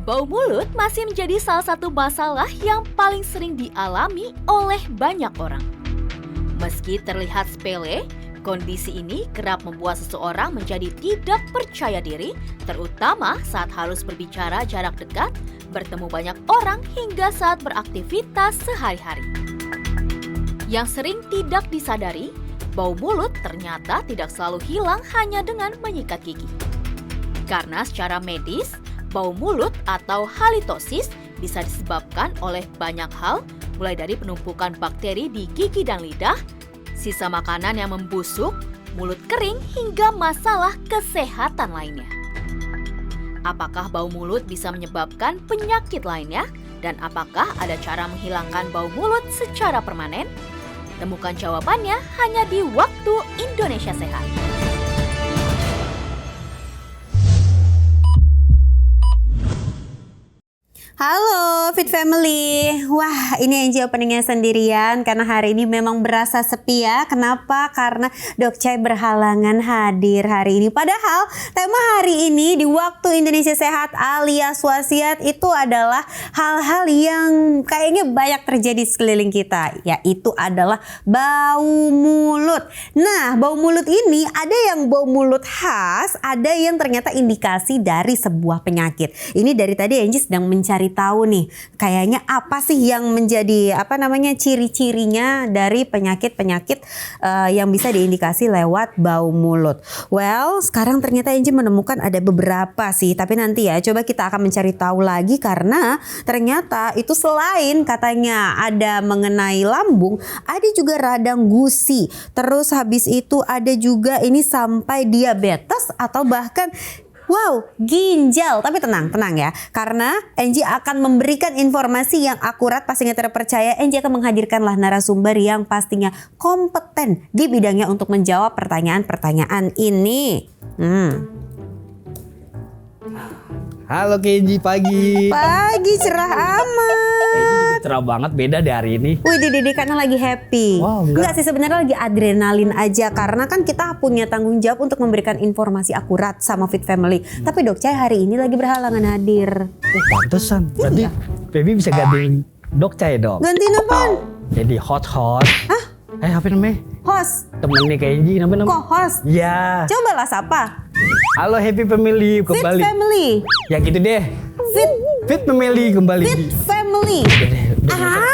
Bau mulut masih menjadi salah satu masalah yang paling sering dialami oleh banyak orang. Meski terlihat sepele, kondisi ini kerap membuat seseorang menjadi tidak percaya diri, terutama saat harus berbicara jarak dekat, bertemu banyak orang hingga saat beraktivitas sehari-hari. Yang sering tidak disadari, bau mulut ternyata tidak selalu hilang hanya dengan menyikat gigi. Karena secara medis, bau mulut atau halitosis bisa disebabkan oleh banyak hal, mulai dari penumpukan bakteri di gigi dan lidah, sisa makanan yang membusuk, mulut kering, hingga masalah kesehatan lainnya. Apakah bau mulut bisa menyebabkan penyakit lainnya? Dan apakah ada cara menghilangkan bau mulut secara permanen? Temukan jawabannya hanya di Waktu Indonesia Sehat. Halo Fit Family. Wah, ini Angie openingnya sendirian karena hari ini memang berasa sepi ya. Kenapa? Karena Dok Chai berhalangan hadir hari ini. Padahal tema hari ini di Waktu Indonesia Sehat alias wasiat itu adalah hal-hal yang kayaknya banyak terjadi sekeliling kita, yaitu adalah bau mulut. Nah, bau mulut ini ada yang bau mulut khas, ada yang ternyata indikasi dari sebuah penyakit. Ini dari tadi Angie sedang mencari tahu nih, kayaknya apa sih yang menjadi ciri-cirinya dari penyakit-penyakit yang bisa diindikasi lewat bau mulut. Well, sekarang ternyata Angie menemukan ada beberapa sih, tapi nanti ya coba kita akan mencari tahu lagi karena ternyata itu selain katanya ada mengenai lambung, ada juga radang gusi. Terus habis itu ada juga ini sampai diabetes atau bahkan ginjal. Tapi tenang ya. Karena Angie akan memberikan informasi yang akurat, pastinya terpercaya. Angie akan menghadirkanlah narasumber yang pastinya kompeten di bidangnya untuk menjawab pertanyaan-pertanyaan ini. Halo Kenji, pagi. Pagi cerah amat. Cerah banget, beda dari hari ini. Wih, Didi karena lagi happy. Wow, enggak sih, sebenarnya lagi adrenalin aja karena kan kita punya tanggung jawab untuk memberikan informasi akurat sama Fit Family. Tapi Dok Chai hari ini lagi berhalangan hadir. Pantesan. Berarti Baby bisa gantiin Dok Chai dong. Gantiin apaan? Jadi hot. Hah? Apa namanya? Host. Temennya Kenji, namanya? Kok host? Ya. Cobalah sapa. Halo Happy Family, kembali. Fit Family. Ya gitu deh. Fit Family kembali. Fit Family. Gimana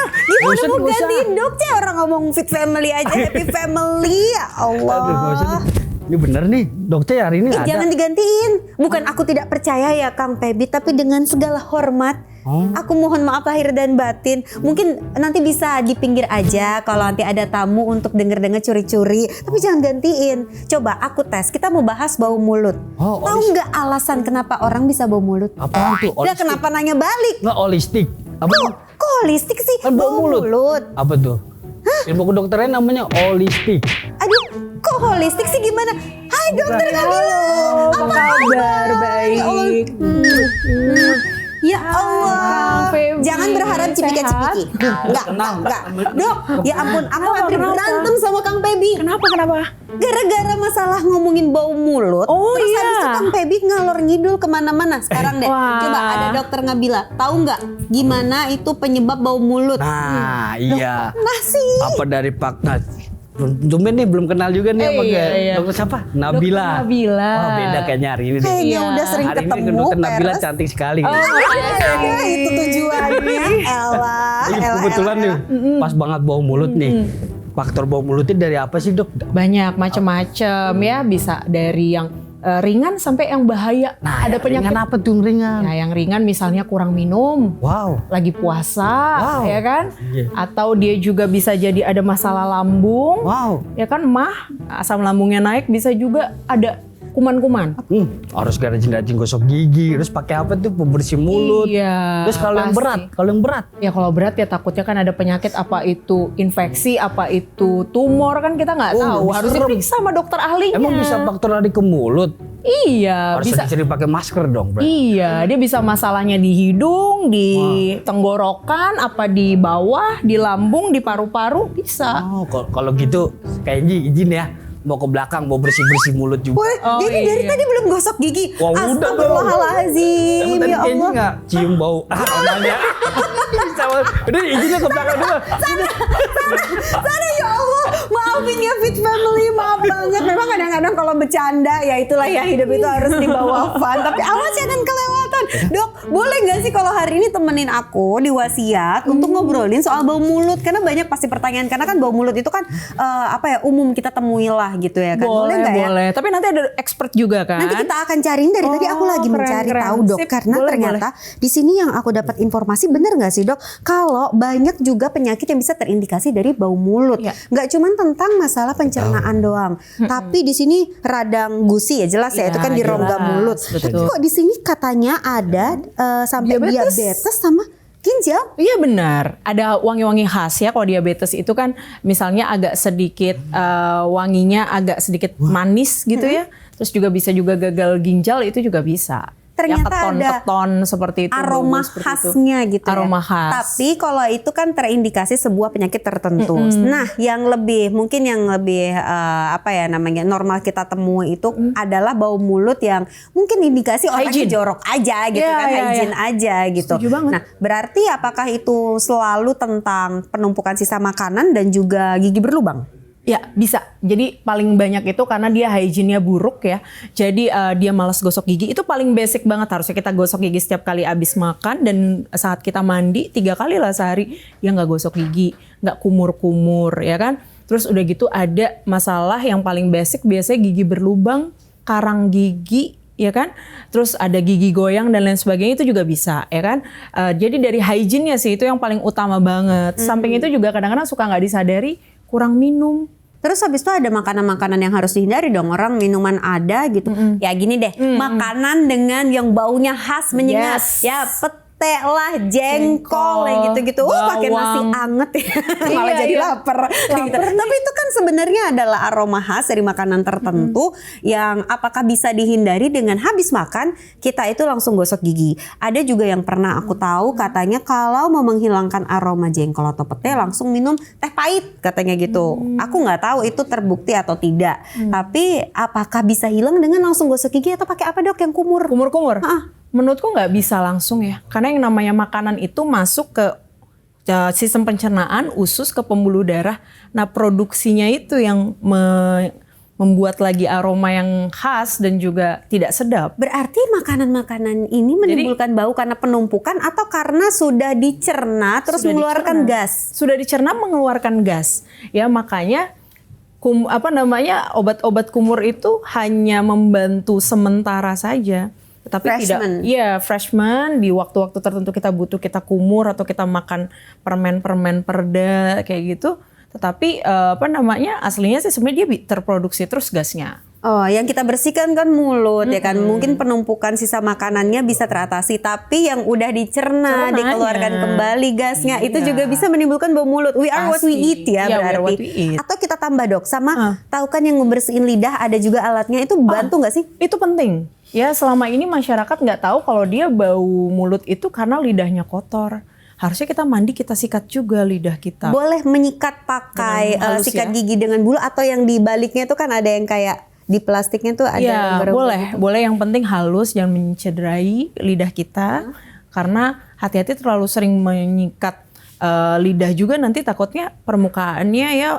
mau gantiin Dok Chai, orang ngomong Fit Family aja. Happy Family. Ya Allah. Aduh, ini bener nih, Dok Chai hari ini ada. Jangan digantiin. Bukan aku tidak percaya ya Kang Pebi, tapi dengan segala hormat. Aku mohon maaf lahir dan batin. Mungkin nanti bisa di pinggir aja kalau nanti ada tamu untuk denger-denger curi-curi. Tapi jangan gantiin. Coba aku tes. Kita mau bahas bau mulut. Tahu nggak alasan kenapa orang bisa bau mulut? Apa itu? Udah kenapa nanya balik? Nggak holistik. Apa? Kok holistik sih? Kan bau mulut. Apa tuh? Ilmu kedokteran namanya holistik. Aduh, kok holistik sih gimana? Hai dokter Nabila. Apa kabar? Baik. Ya Allah, jangan berharap cipika-cipiki. Enggak. Dok, ya ampun, aku hampir berantem sama Kang Pebi. Kenapa? Gara-gara masalah ngomongin bau mulut. Terus habis itu Kang Pebi ngalor ngidul kemana-mana. Sekarang deh, coba ada dokter Nabila. Tahu nggak gimana itu penyebab bau mulut? Nah, iya. Masih. Apa dari Pak Nas? Tumben nih, belum kenal juga nih dokter siapa? Nabila. Nabila. Beda kayaknya hari ini. Kayaknya udah sering hari ketemu. Ini dokter Nabila cantik sekali. Itu tujuannya. Elah. Kebetulan nih, pas banget bau mulut nih. Faktor bau mulutnya dari apa sih dok? Banyak macam-macam ya, bisa dari yang ringan sampai yang bahaya. Nah, ada penyakit ringan apa tuh ringan? Nah, yang ringan misalnya kurang minum. Wow. Lagi puasa, ya kan? Yeah. Atau dia juga bisa jadi ada masalah lambung. Wow. Ya kan, asam lambungnya naik, bisa juga ada kuman-kuman. Harus rajin-rajin gosok gigi, terus pakai apa tuh pembersih mulut. Iya. Terus kalau yang berat, Ya kalau berat ya takutnya kan ada penyakit, apa itu infeksi, apa itu tumor, kan kita nggak tahu. Harus diperiksa sama dokter ahlinya. Emang bisa faktor dari ke mulut? Iya. Harus sering pakai masker dong, berarti. Iya, dia bisa masalahnya di hidung, di tenggorokan, apa di bawah, di lambung, di paru-paru, bisa. Oh, kalau gitu kayak izin ya. mau ke belakang, mau bersih-bersih mulut juga. Wih, jadi dari tadi belum gosok gigi. Wah, udah dong. Astagfirullahaladzim. Kamu tadi Ya kayaknya Allah. nggak cium bau namanya. Udah izinnya ke belakang dulu. Sana ya Allah, maafin ya Fit Family, maaf banget. Memang kadang-kadang kalau bercanda ya itulah ya, hidup itu harus dibawa fun. Tapi awas jangan kelewatan. Dok, boleh nggak sih kalau hari ini temenin aku di wasiat untuk ngobrolin soal bau mulut? Karena banyak pasti pertanyaan. Karena kan bau mulut itu kan umum kita temui lah gitu ya kan. Boleh nggak ya? Boleh. Tapi nanti ada expert juga kan. Nanti kita akan cariin dari tadi aku lagi keren, mencari keren. tahu dok. Sip, Karena boleh, ternyata di sini yang aku dapat informasi, bener nggak sih dok? Kalau banyak juga penyakit yang bisa terindikasi dari bau mulut. Ya. Nggak cuma tentang masalah pencernaan doang. Tapi di sini radang gusi ya jelas ya, Ya, itu kan di rongga jelas. mulut. Betul. Tapi kok di sini katanya ada sampai diabetes sama ginjal? Iya benar, ada wangi-wangi khas ya kalau diabetes itu kan misalnya agak sedikit wanginya agak sedikit manis gitu ya. Terus juga bisa juga gagal ginjal itu juga bisa. Ternyata ya, keton seperti itu. aroma seperti khasnya itu. gitu Aroma ya. khas. Tapi kalau itu kan terindikasi sebuah penyakit tertentu. Nah, yang lebih normal kita temui itu adalah bau mulut yang mungkin indikasi orangnya Hygiene. jorok aja gitu Iya, kan, iya, hygiene aja gitu. Setuju banget. Nah, berarti apakah itu selalu tentang penumpukan sisa makanan dan juga gigi berlubang? Ya bisa, jadi paling banyak itu karena dia hygiene-nya buruk ya. Jadi dia malas gosok gigi, itu paling basic banget. Harusnya kita gosok gigi setiap kali abis makan. Dan saat kita mandi 3 kali lah sehari, dia nggak gosok gigi, nggak kumur-kumur ya kan. Terus udah gitu ada masalah yang paling basic biasanya gigi berlubang, karang gigi ya kan. Terus ada gigi goyang dan lain sebagainya, itu juga bisa ya kan. Jadi dari hygiene-nya sih itu yang paling utama banget. Samping itu juga kadang-kadang suka nggak disadari kurang minum. Terus habis itu ada makanan-makanan yang harus dihindari dong. Orang minuman ada gitu. Ya gini deh, makanan dengan yang baunya khas menyengat. Yes. Ya pete lah, jengkol, yang gitu-gitu. Pakai nasi bawang. anget ya. Malah Iya, jadi iya. lapar. Gitu. Tapi itu kan sebenarnya adalah aroma khas dari makanan tertentu yang apakah bisa dihindari dengan habis makan kita itu langsung gosok gigi. Ada juga yang pernah aku tahu katanya kalau mau menghilangkan aroma jengkol atau pete langsung minum teh pahit katanya gitu. Aku nggak tahu itu terbukti atau tidak. Tapi apakah bisa hilang dengan langsung gosok gigi atau pakai apa dok yang kumur? Kumur-kumur? Menurutku nggak bisa langsung ya. Karena yang namanya makanan itu masuk ke sistem pencernaan, usus ke pembuluh darah. Nah produksinya itu yang membuat lagi aroma yang khas dan juga tidak sedap. Berarti makanan-makanan ini menimbulkan bau karena penumpukan atau karena sudah dicerna terus Sudah mengeluarkan dicerna. gas? Sudah dicerna mengeluarkan gas. Ya makanya obat-obat kumur itu hanya membantu sementara saja. Tapi Freshman. freshman di waktu-waktu tertentu kita butuh, kita kumur atau kita makan permen-permen perda kayak gitu. Tetapi aslinya sih sebenarnya dia terproduksi terus gasnya. Oh, yang kita bersihkan kan mulut ya kan. Mungkin penumpukan sisa makanannya bisa teratasi, tapi yang udah dicerna, Cernanya. dikeluarkan kembali gasnya, itu Iya. juga bisa menimbulkan bau mulut. We are what we Pasti. eat ya Iya, we are berarti. what we eat. Atau kita tambah dok, sama tahu kan yang ngebersihin lidah ada juga alatnya, itu bantu nggak sih? Itu penting. Ya selama ini masyarakat nggak tahu kalau dia bau mulut itu karena lidahnya kotor. Harusnya kita mandi, kita sikat juga lidah kita. Boleh menyikat pakai Dengan halus sikat ya. gigi dengan bulu atau yang di baliknya itu kan ada yang kayak di plastiknya tuh ada Ya lembar-lembar boleh, gitu. boleh, yang penting halus, jangan mencederai lidah kita. Karena hati-hati terlalu sering menyikat lidah juga nanti takutnya permukaannya ya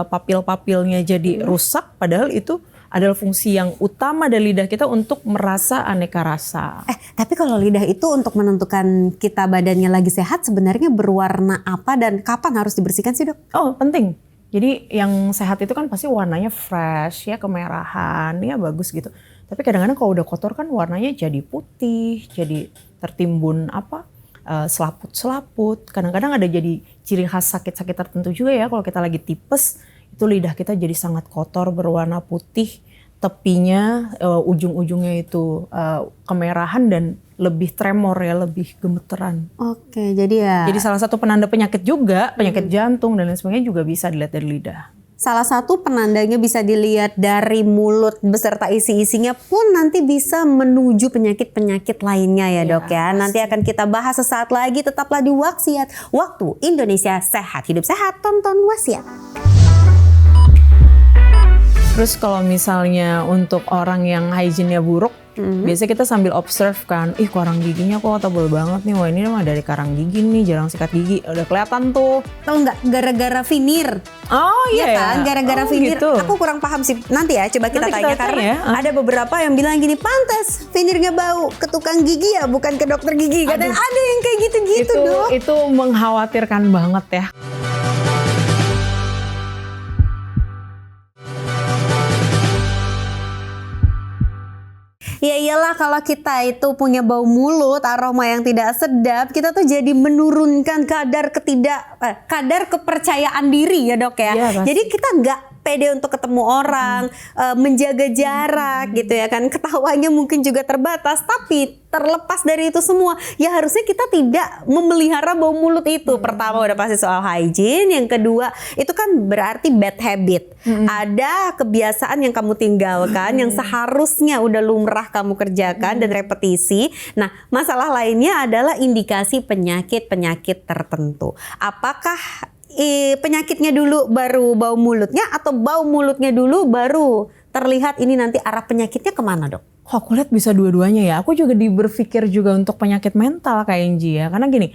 papil-papilnya jadi rusak. Padahal itu adalah fungsi yang utama dari lidah kita untuk merasa aneka rasa. Tapi kalau lidah itu untuk menentukan kita badannya lagi sehat sebenarnya berwarna apa dan kapan harus dibersihkan sih dok? Oh penting. Jadi yang sehat itu kan pasti warnanya fresh ya, kemerahan ya, bagus gitu. Tapi kadang-kadang kalau udah kotor kan warnanya jadi putih, jadi tertimbun selaput-selaput. Kadang-kadang ada jadi ciri khas sakit-sakit tertentu juga ya. Kalau kita lagi tipes itu lidah kita jadi sangat kotor berwarna putih. Tepinya, ujung-ujungnya itu kemerahan dan lebih tremor ya, lebih gemeteran. Oke, jadi ya. Jadi salah satu penanda penyakit juga, penyakit jantung dan lain sebagainya juga bisa dilihat dari lidah. Salah satu penandanya bisa dilihat dari mulut beserta isi-isinya pun nanti bisa menuju penyakit-penyakit lainnya ya dok ya. Nanti akan kita bahas sesaat lagi, tetaplah di Waksiat. Waktu Indonesia Sehat, hidup sehat, tonton Wasiat. Terus kalau misalnya untuk orang yang hygiene-nya buruk, biasanya kita sambil observe kan, ih karang giginya kok tebel banget nih, wah ini mah dari karang gigi nih, jarang sikat gigi, udah kelihatan tuh. Tahu nggak gara-gara vinir? Oh Iya iya kan, gara-gara vinir. gitu. Aku kurang paham sih. Nanti ya, coba kita Nanti tanya kita karena tanya, ada beberapa yang bilang gini, pantas vinirnya bau ke tukang gigi ya, bukan ke dokter gigi. Kadang ada yang kayak gitu-gitu dok. Itu mengkhawatirkan banget ya. Ya iyalah kalau kita itu punya bau mulut, aroma yang tidak sedap, kita tuh jadi menurunkan kadar kepercayaan diri ya dok ya. Iya, pasti. Jadi kita nggak pede untuk ketemu orang, menjaga jarak gitu ya kan. Ketawanya mungkin juga terbatas, tapi terlepas dari itu semua, ya harusnya kita tidak memelihara bau mulut itu. Pertama udah pasti soal hygiene, yang kedua itu kan berarti bad habit. Ada kebiasaan yang kamu tinggalkan, yang seharusnya udah lumrah kamu kerjakan dan repetisi. Nah, masalah lainnya adalah indikasi penyakit-penyakit tertentu. Apakah penyakitnya dulu baru bau mulutnya, atau bau mulutnya dulu baru terlihat ini nanti arah penyakitnya kemana dok? Aku lihat bisa dua-duanya ya. Aku juga berpikir juga untuk penyakit mental kayak Inji ya. Karena gini,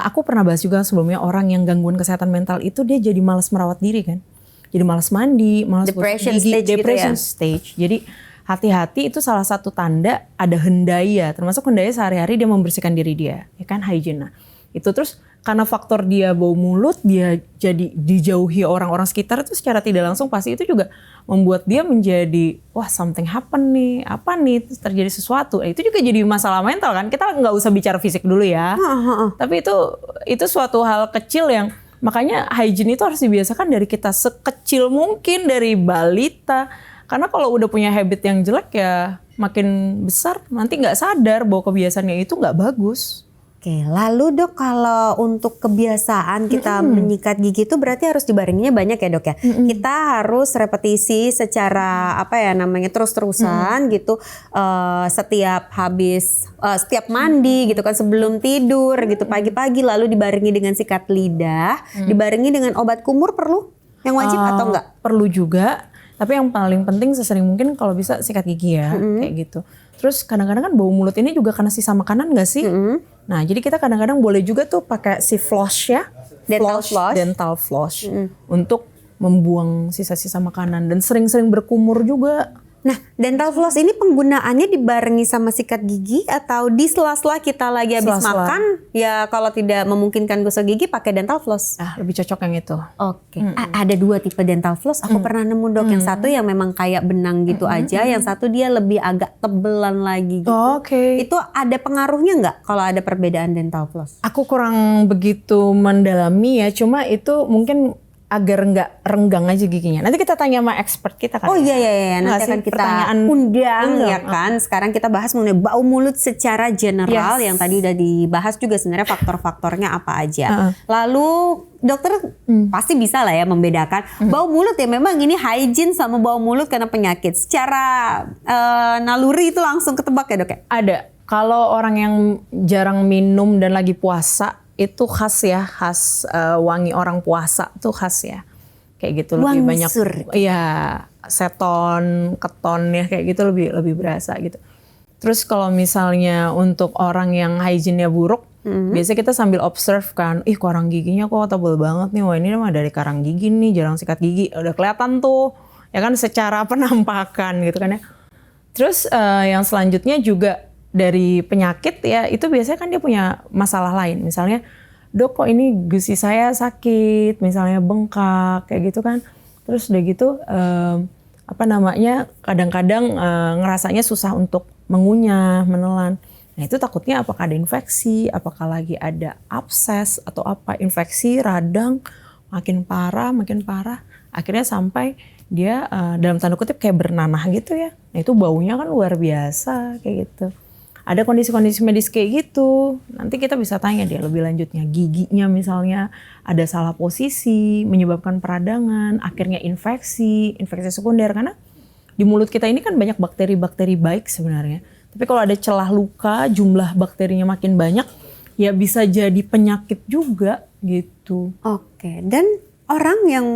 aku pernah bahas juga sebelumnya, orang yang gangguan kesehatan mental itu dia jadi malas merawat diri kan. Jadi malas mandi, malas Depression gosok gigi, stage gitu depression ya? stage. Jadi hati-hati, itu salah satu tanda ada hendaya. Termasuk hendaya sehari-hari dia membersihkan diri dia, ya kan, hygiene. Nah, itu terus karena faktor dia bau mulut, dia jadi dijauhi orang-orang sekitar, itu secara tidak langsung pasti itu juga membuat dia menjadi, wah something happen nih, apa nih, terus terjadi sesuatu. Itu juga jadi masalah mental kan. Kita nggak usah bicara fisik dulu ya. Tapi itu suatu hal kecil yang makanya hygiene itu harus dibiasakan dari kita sekecil mungkin, dari balita. Karena kalau udah punya habit yang jelek ya makin besar nanti nggak sadar bahwa kebiasaannya itu nggak bagus. Oke, lalu dok, kalau untuk kebiasaan kita menyikat gigi itu berarti harus dibarenginya banyak ya dok ya. Kita harus repetisi secara terus-terusan gitu, setiap mandi gitu kan, sebelum tidur gitu, pagi-pagi, lalu dibarengi dengan sikat lidah, dibarengi dengan obat kumur, perlu yang wajib atau enggak? Perlu juga, tapi yang paling penting sesering mungkin kalau bisa sikat gigi ya, kayak gitu. Terus kadang-kadang kan bau mulut ini juga karena sisa makanan nggak sih? Nah, jadi kita kadang-kadang boleh juga tuh pakai si floss ya, dental floss untuk membuang sisa-sisa makanan, dan sering-sering berkumur juga. Nah, dental floss ini penggunaannya dibarengi sama sikat gigi atau di sela-sela kita lagi habis makan? Ya kalau tidak memungkinkan gosok gigi pakai dental floss. Lebih cocok yang itu. Oke. Ada dua tipe dental floss. Aku pernah nemu dok, yang satu yang memang kayak benang gitu aja, yang satu dia lebih agak tebelan lagi gitu. Oke. Itu ada pengaruhnya nggak kalau ada perbedaan dental floss? Aku kurang begitu mendalami ya, cuma itu mungkin agar nggak renggang aja giginya. Nanti kita tanya sama expert kita kan. Oh iya, nanti akan kita undang ya kan. Sekarang kita bahas mengenai bau mulut secara general, yang tadi udah dibahas juga sebenarnya faktor-faktornya apa aja. Lalu dokter pasti bisa lah ya membedakan bau mulut ya, memang ini hygiene sama bau mulut karena penyakit. Secara naluri itu langsung ketebak ya dok ya? Ada. Kalau orang yang jarang minum dan lagi puasa, itu khas ya, wangi orang puasa tuh khas ya, kayak gitu. Lebih banyak, iya, seton, keton ya, kayak gitu lebih berasa gitu. Terus kalau misalnya untuk orang yang hygiene-nya buruk, biasanya kita sambil observe kan, ih karang giginya kok tebel banget nih, wah ini mah dari karang gigi nih, jarang sikat gigi, udah kelihatan tuh, ya kan, secara penampakan gitu kan ya. Terus yang selanjutnya juga dari penyakit ya, itu biasanya kan dia punya masalah lain. Misalnya, dok kok ini gusi saya sakit, misalnya bengkak, kayak gitu kan. Terus udah gitu, kadang-kadang ngerasanya susah untuk mengunyah, menelan. Nah itu takutnya apakah ada infeksi, apakah lagi ada abses, atau apa, infeksi, radang, makin parah. Akhirnya sampai dia dalam tanda kutip kayak bernanah gitu ya. Nah itu baunya kan luar biasa kayak gitu. Ada kondisi-kondisi medis kayak gitu, nanti kita bisa tanya dia lebih lanjutnya. Giginya misalnya ada salah posisi, menyebabkan peradangan, akhirnya infeksi sekunder. Karena di mulut kita ini kan banyak bakteri-bakteri baik sebenarnya. Tapi kalau ada celah luka, jumlah bakterinya makin banyak, ya bisa jadi penyakit juga gitu. Oke, dan orang yang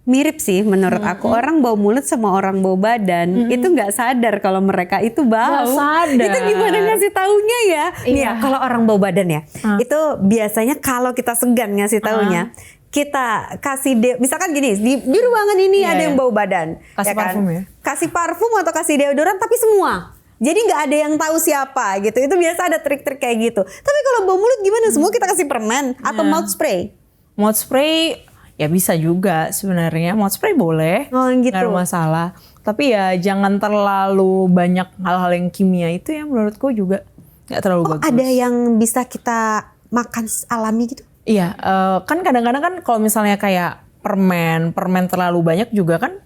mirip sih menurut aku. Orang bau mulut sama orang bau badan itu nggak sadar kalau mereka itu bau. Nggak sadar. Itu gimana ngasih taunya ya? Nih ya, Iya. kalau orang bau badan ya, itu biasanya kalau kita segan ngasih taunya, kita kasih misalkan gini, di ruangan ini Iya, ada yang iya. bau badan, Kasih parfum ya? Kasih parfum atau kasih deodoran tapi semua. Jadi nggak ada yang tahu siapa gitu. Itu biasa ada trik-trik kayak gitu. Tapi kalau bau mulut gimana? Semua kita kasih permen atau mouth spray? Mouth spray ya bisa juga sebenarnya. Mouth spray boleh, Oh, gitu. nggak ada masalah. Tapi ya jangan terlalu banyak hal-hal yang kimia itu ya menurutku juga nggak terlalu bagus. Ada yang bisa kita makan alami gitu? Iya, kan kadang-kadang kan kalau misalnya kayak permen terlalu banyak juga kan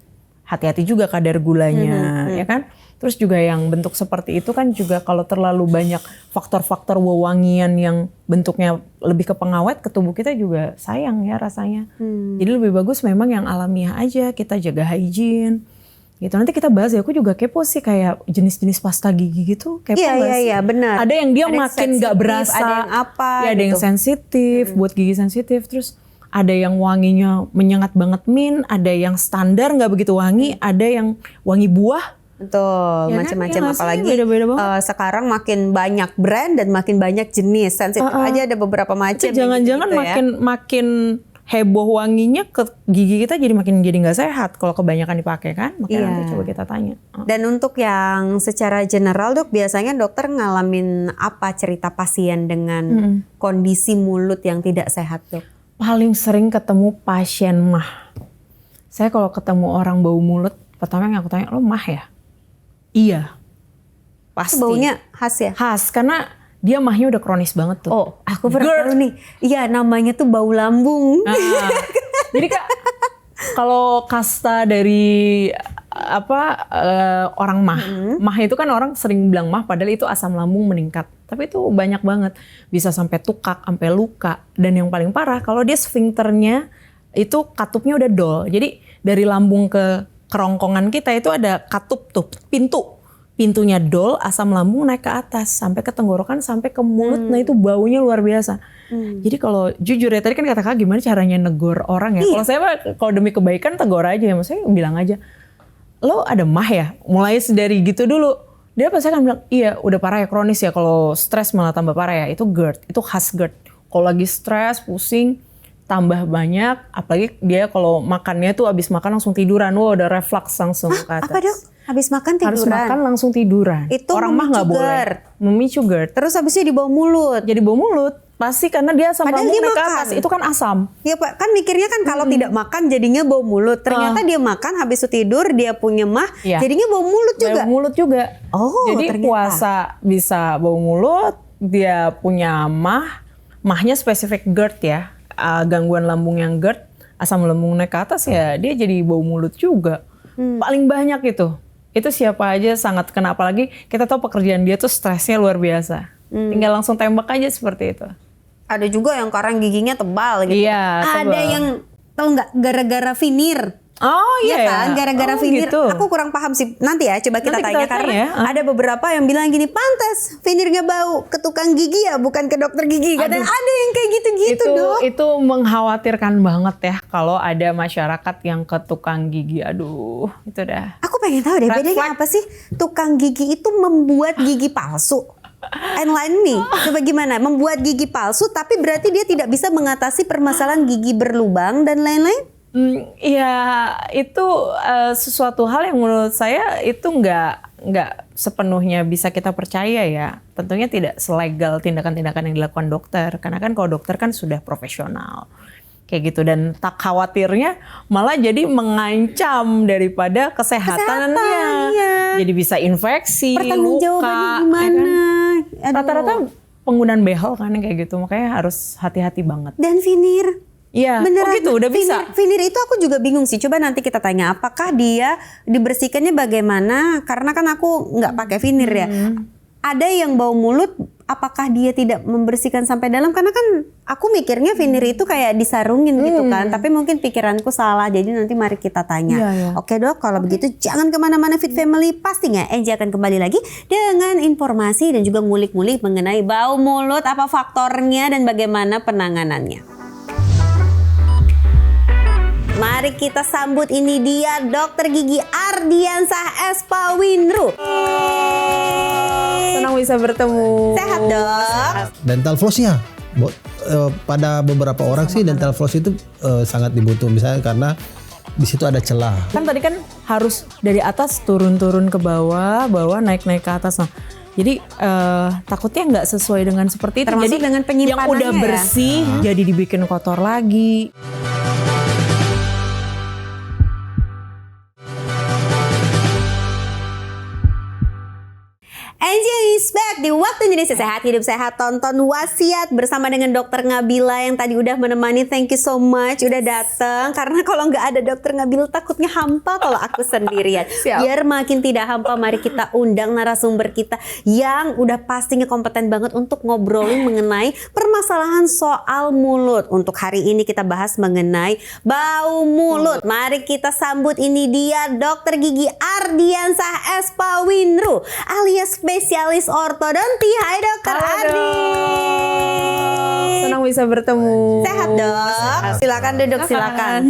hati-hati juga kadar gulanya, ya kan? Terus juga yang bentuk seperti itu kan juga kalau terlalu banyak faktor-faktor wewangian yang bentuknya lebih ke pengawet ke tubuh kita juga sayang ya rasanya. Jadi lebih bagus memang yang alamiah aja, kita jaga hygiene. Gitu. Nanti kita bahas ya, aku juga kepo sih kayak jenis-jenis pasta gigi gitu. Kepo Iya, nggak iya, sih? iya, benar. Ada yang dia Ada yang makin nggak sensitif, berasa. ada yang apa Ya, ada yang gitu. sensitif, buat gigi sensitif. Terus ada yang wanginya menyengat banget mint, ada yang standar nggak begitu wangi, ada yang wangi buah. Betul, Ya kan? macam-macam. Iya nggak sih? Apalagi Beda-beda banget. sekarang makin banyak brand dan makin banyak jenis. Sensitif aja ada beberapa macam. Itu jangan-jangan gitu ya. makin heboh wanginya ke gigi kita jadi nggak sehat kalau kebanyakan dipakai kan. Makanya Iya. nanti coba kita tanya. Dan untuk yang secara general dok, biasanya dokter ngalamin apa cerita pasien dengan kondisi mulut yang tidak sehat dok? Paling sering ketemu pasien mah. Saya kalau ketemu orang bau mulut, pertama yang aku tanya, lo mah ya? Iya, pasti. Baunya khas ya? Khas, karena dia mahnya udah kronis banget tuh. Oh, aku pernah GERD. tahu nih. Iya, namanya tuh bau lambung. Nah, jadi Kak, kalau kasta dari orang mah itu kan orang sering bilang mah, padahal itu asam lambung meningkat. Tapi itu banyak banget, bisa sampai tukak, sampai luka. Dan yang paling parah, kalau dia sfinkternya itu katupnya udah dol. Jadi dari lambung ke kerongkongan kita itu ada katup tuh, pintunya dol, asam lambung naik ke atas sampai ke tenggorokan sampai ke mulut. Nah itu baunya luar biasa. Jadi kalau jujur ya, tadi kan kata Kak gimana caranya negor orang ya. Kalau saya mah kalau demi kebaikan tegur aja ya, maksudnya bilang aja, lo ada mah ya, mulai dari gitu dulu. Dia pasti akan bilang, iya udah parah ya, kronis ya, kalau stres malah tambah parah ya. Itu GERD, itu khas GERD. Kalau lagi stres, pusing, tambah banyak, apalagi dia kalau makannya tuh abis makan langsung tiduran, wah udah reflux langsung ke atas. Apa dok? Habis makan tiduran? Harus makan langsung tiduran. Itu orang mah nggak memicu boleh. GERD. Memicu GERD. Terus habisnya di bawah mulut. Jadi bau mulut, pasti karena dia asam Padahal lambung dia naik ke makan. atas, itu kan asam. Ya Pak, kan mikirnya kan kalau tidak makan jadinya bau mulut. Ternyata dia makan habis itu tidur dia punya mah, Iya. jadinya bau mulut juga. Bau mulut juga. Oh, jadi ternyata. puasa bisa bau mulut, dia punya mahnya spesifik GERD ya, gangguan lambung yang GERD, asam lambung naik ke atas ya dia jadi bau mulut juga. Paling banyak itu siapa aja sangat kena, apalagi kita tahu pekerjaan dia tuh stresnya luar biasa. Tinggal langsung tembak aja seperti itu. Ada juga yang karang giginya tebal gitu. Iya, Ada tebal. yang tahu nggak gara-gara vinir. Oh Iya iya kan, gara-gara Oh, vinir. gitu. Aku kurang paham sih. Nanti ya, coba kita Nanti tanya kita karena tanya ya. ada beberapa yang bilang gini, pantas vinirnya bau ke tukang gigi ya, bukan ke dokter gigi. Kadang ada yang kayak gitu-gitu dok. Itu mengkhawatirkan banget ya kalau ada masyarakat yang ke tukang gigi. Aduh, itu dah. Aku pengen tahu deh Red bedanya flag. apa sih tukang gigi itu membuat gigi palsu. Lain nih, coba gimana? Membuat gigi palsu tapi berarti dia tidak bisa mengatasi permasalahan gigi berlubang dan lain-lain? Ya itu sesuatu hal yang menurut saya itu nggak sepenuhnya bisa kita percaya ya. Tentunya tidak selegal tindakan-tindakan yang dilakukan dokter. Karena kan kalau dokter kan sudah profesional. Kayak gitu, dan tak khawatirnya malah jadi mengancam daripada kesehatannya. iya. Jadi bisa infeksi, Pertanggungjawabannya luka. gimana? Ya kan? Aduh. Rata-rata penggunaan behel kan yang kayak gitu. Makanya harus hati-hati banget. Dan vinir. Iya, Beneran, oh gitu udah bisa. Vinir itu aku juga bingung sih. Coba nanti kita tanya apakah dia dibersihkannya bagaimana? Karena kan aku nggak pakai vinir ya. Ada yang bau mulut, apakah dia tidak membersihkan sampai dalam? Karena kan aku mikirnya vinir itu kayak disarungin gitu kan. Tapi mungkin pikiranku salah. Jadi nanti mari kita tanya. Iya, iya. Oke dok, kalau begitu jangan kemana-mana Fit Family. Pastinya Angie akan kembali lagi dengan informasi dan juga ngulik-ngulik mengenai bau mulut, apa faktornya dan bagaimana penanganannya. Mari kita sambut, ini dia Dokter Gigi Ardiansah Espawinru. Senang bisa bertemu. Sehat dok. Dental flossnya pada beberapa orang sih dental floss itu sangat dibutuhkan, misalnya karena di situ ada celah. Kan tadi kan harus dari atas turun-turun ke bawah, naik-naik ke atas. Nah, jadi takutnya nggak sesuai dengan seperti itu. Termasuk Jadi dengan penyimpanannya yang udah ya? bersih jadi dibikin kotor lagi. Angel is back di Waktu Indonesia Sehat, hidup sehat, tonton Wasiat bersama dengan Dokter Ngabila yang tadi udah menemani. Thank you so much udah datang, karena kalau nggak ada Dokter Ngabila takutnya hampa kalau aku sendirian. Siap. Biar makin tidak hampa, mari kita undang narasumber kita yang udah pastinya kompeten banget untuk ngobrolin mengenai permasalahan soal mulut. Untuk hari ini kita bahas mengenai bau mulut. Mari kita sambut, ini dia Dokter Gigi Ardiansah Espawinru alias spesialis ortodonti. Hai Dokter Ardi. Senang bisa bertemu. Sehat dok. Silakan duduk, silakan.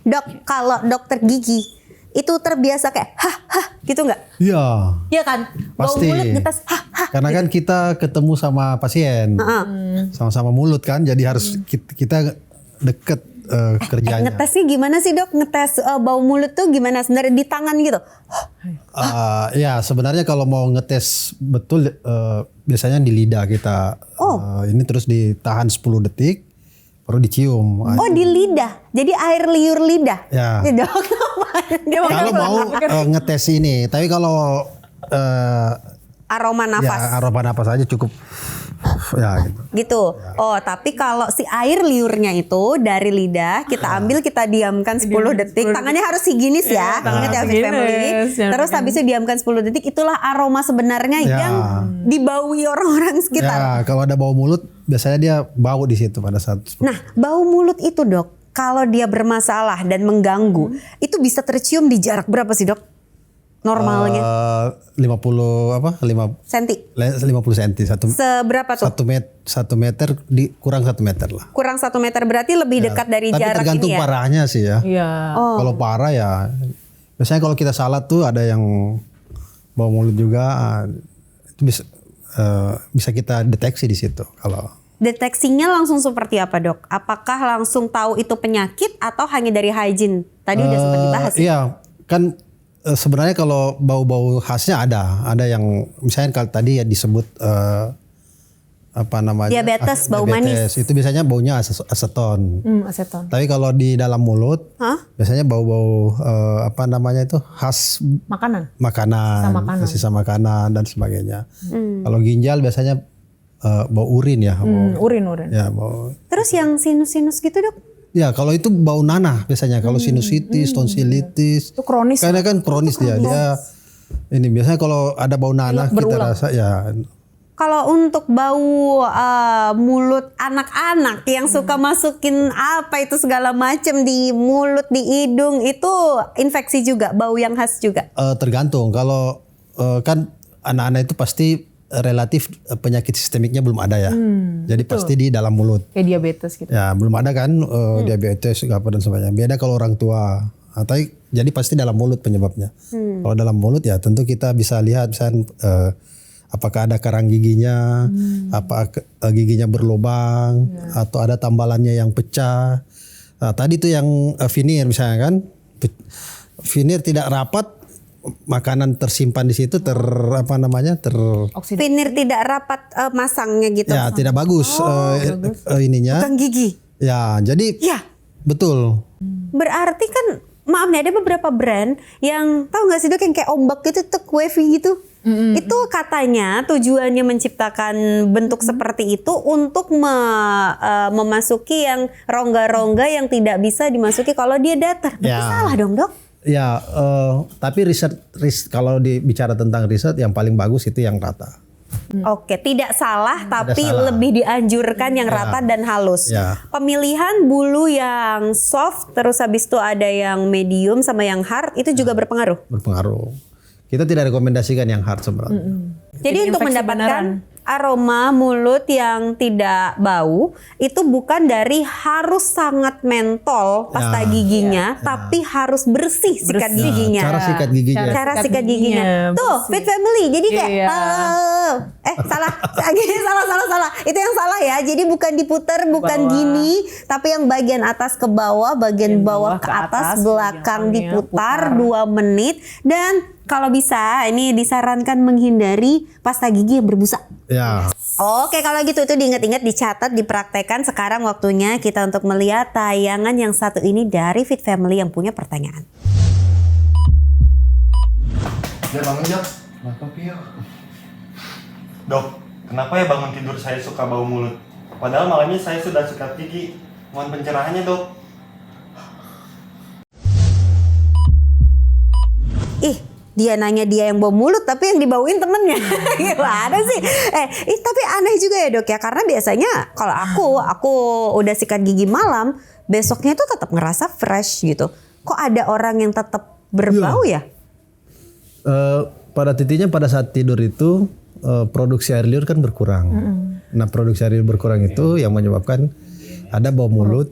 Dok, kalau dokter gigi itu terbiasa kayak hah gitu nggak? Iya. Iya kan? Pasti. Bau mulut ngetes hah. Karena kan kita ketemu sama pasien, sama-sama mulut kan, jadi harus kita deket kerjanya. Ngetesnya gimana sih dok? Ngetes bau mulut tuh gimana? Sebenarnya di tangan gitu? Ya sebenarnya kalau mau ngetes betul biasanya di lidah kita. Ini terus ditahan 10 detik baru dicium. Oh di lidah, jadi air liur lidah. Ya. Dok. Kalau mau ngetes ini, tapi kalau Aroma nafas. ya aroma napas aja cukup. Ya gitu. Gitu. Oh, tapi kalau si air liurnya itu dari lidah kita ambil, kita diamkan 10 detik. Tangannya harus higienis ya. Ingat ya Fit Family. Terus habis itu diamkan 10 detik, itulah aroma sebenarnya yang dibaui orang-orang sekitar. Ya, kalau ada bau mulut biasanya dia bau di situ pada saat. Nah, bau mulut itu dok, kalau dia bermasalah dan mengganggu, itu bisa tercium di jarak berapa sih dok? Normalnya 50 apa? 5 senti. 50 cm Seberapa tuh? 1 meter kurang 1 meter lah. Kurang 1 meter, berarti lebih dekat dari Tapi jarak tergantung ini ya. parahnya sih ya. Iya. Kalau parah ya biasanya kalau kita salat tuh ada yang bau mulut juga, itu bisa kita deteksi di situ. Kalau Deteksinya langsung seperti apa dok? Apakah langsung tahu itu penyakit atau hanya dari hygiene? Tadi udah sempat dibahas. Iya, kan sebenarnya kalau bau-bau khasnya ada yang misalnya kalau tadi ya disebut apa namanya? Diabetes, bau manis. Itu biasanya baunya aseton. Aseton. Tapi kalau di dalam mulut, biasanya bau-bau apa namanya itu khas Makanan. sisa makanan dan sebagainya. Kalau ginjal biasanya bau urin ya. Urin. Ya bau. Terus yang sinus-sinus gitu dok? Ya kalau itu bau nanah biasanya. Kalau sinusitis, tonsilitis. Itu kronis. Karena kan kronis dia. Ini biasanya kalau ada bau nanah kita rasa ya. Kalau untuk bau mulut anak-anak yang suka masukin apa itu segala macam di mulut, di hidung, itu infeksi juga, bau yang khas juga. Tergantung. Kalau kan anak-anak itu pasti relatif penyakit sistemiknya belum ada ya. Jadi pasti di dalam mulut. Kayak diabetes gitu. Ya belum ada kan diabetes apa dan sebagainya. Beda kalau orang tua. Tapi jadi pasti dalam mulut penyebabnya. Kalau dalam mulut ya tentu kita bisa lihat misalnya apakah ada karang giginya, apa giginya berlubang, atau ada tambalannya yang pecah. Nah, tadi tuh yang veneer misalnya kan, veneer tidak rapat, makanan tersimpan di situ Veneer tidak rapat masangnya gitu. Ya tidak bagus ininya. Bukan gigi. Ya jadi betul. Berarti kan maaf nih, ada beberapa brand yang tahu nggak sih dok yang kayak ombak gitu tuh, wavy gitu. Itu katanya tujuannya menciptakan bentuk seperti itu untuk memasuki yang rongga-rongga yang tidak bisa dimasuki kalau dia datar. Berarti salah dong dok? Ya, tapi riset kalau bicara tentang riset yang paling bagus itu yang rata. Oke, tidak salah, tapi lebih dianjurkan yang rata dan halus. Pemilihan bulu yang soft, terus habis itu ada yang medium sama yang hard, itu juga berpengaruh. Berpengaruh. Kita tidak rekomendasikan yang hard sebenarnya. Jadi untuk mendapatkan aroma mulut yang tidak bau itu bukan dari harus sangat mentol pasta giginya, tapi harus bersih sikat giginya. Cara sikat giginya. Cara sikat giginya. Tuh, Fit Family. Jadi kayak salah. salah. Itu yang salah ya. Jadi bukan diputar, bukan gini, tapi yang bagian atas ke bawah, bagian bawah ke atas, belakang diputar 2 menit dan kalau bisa ini disarankan menghindari pasta gigi yang berbusa. Ya. Oke, kalau gitu itu diingat-ingat, dicatat, dipraktekkan. Sekarang waktunya kita untuk melihat tayangan yang satu ini dari Fit Family yang punya pertanyaan. Ya bangun Jok. Kenapa Pio? Dok, kenapa ya bangun tidur saya suka bau mulut? Padahal malamnya saya sudah sikat gigi. Mohon pencerahannya dok. Dia nanya dia yang bau mulut tapi yang dibauin temennya. Gimana sih? Tapi aneh juga ya dok ya, karena biasanya kalau aku udah sikat gigi malam, besoknya tuh tetap ngerasa fresh gitu. Kok ada orang yang tetap berbau ya? Pada titiknya pada saat tidur itu produksi air liur kan berkurang. Nah, produksi air liur berkurang itu yang menyebabkan ada bau mulut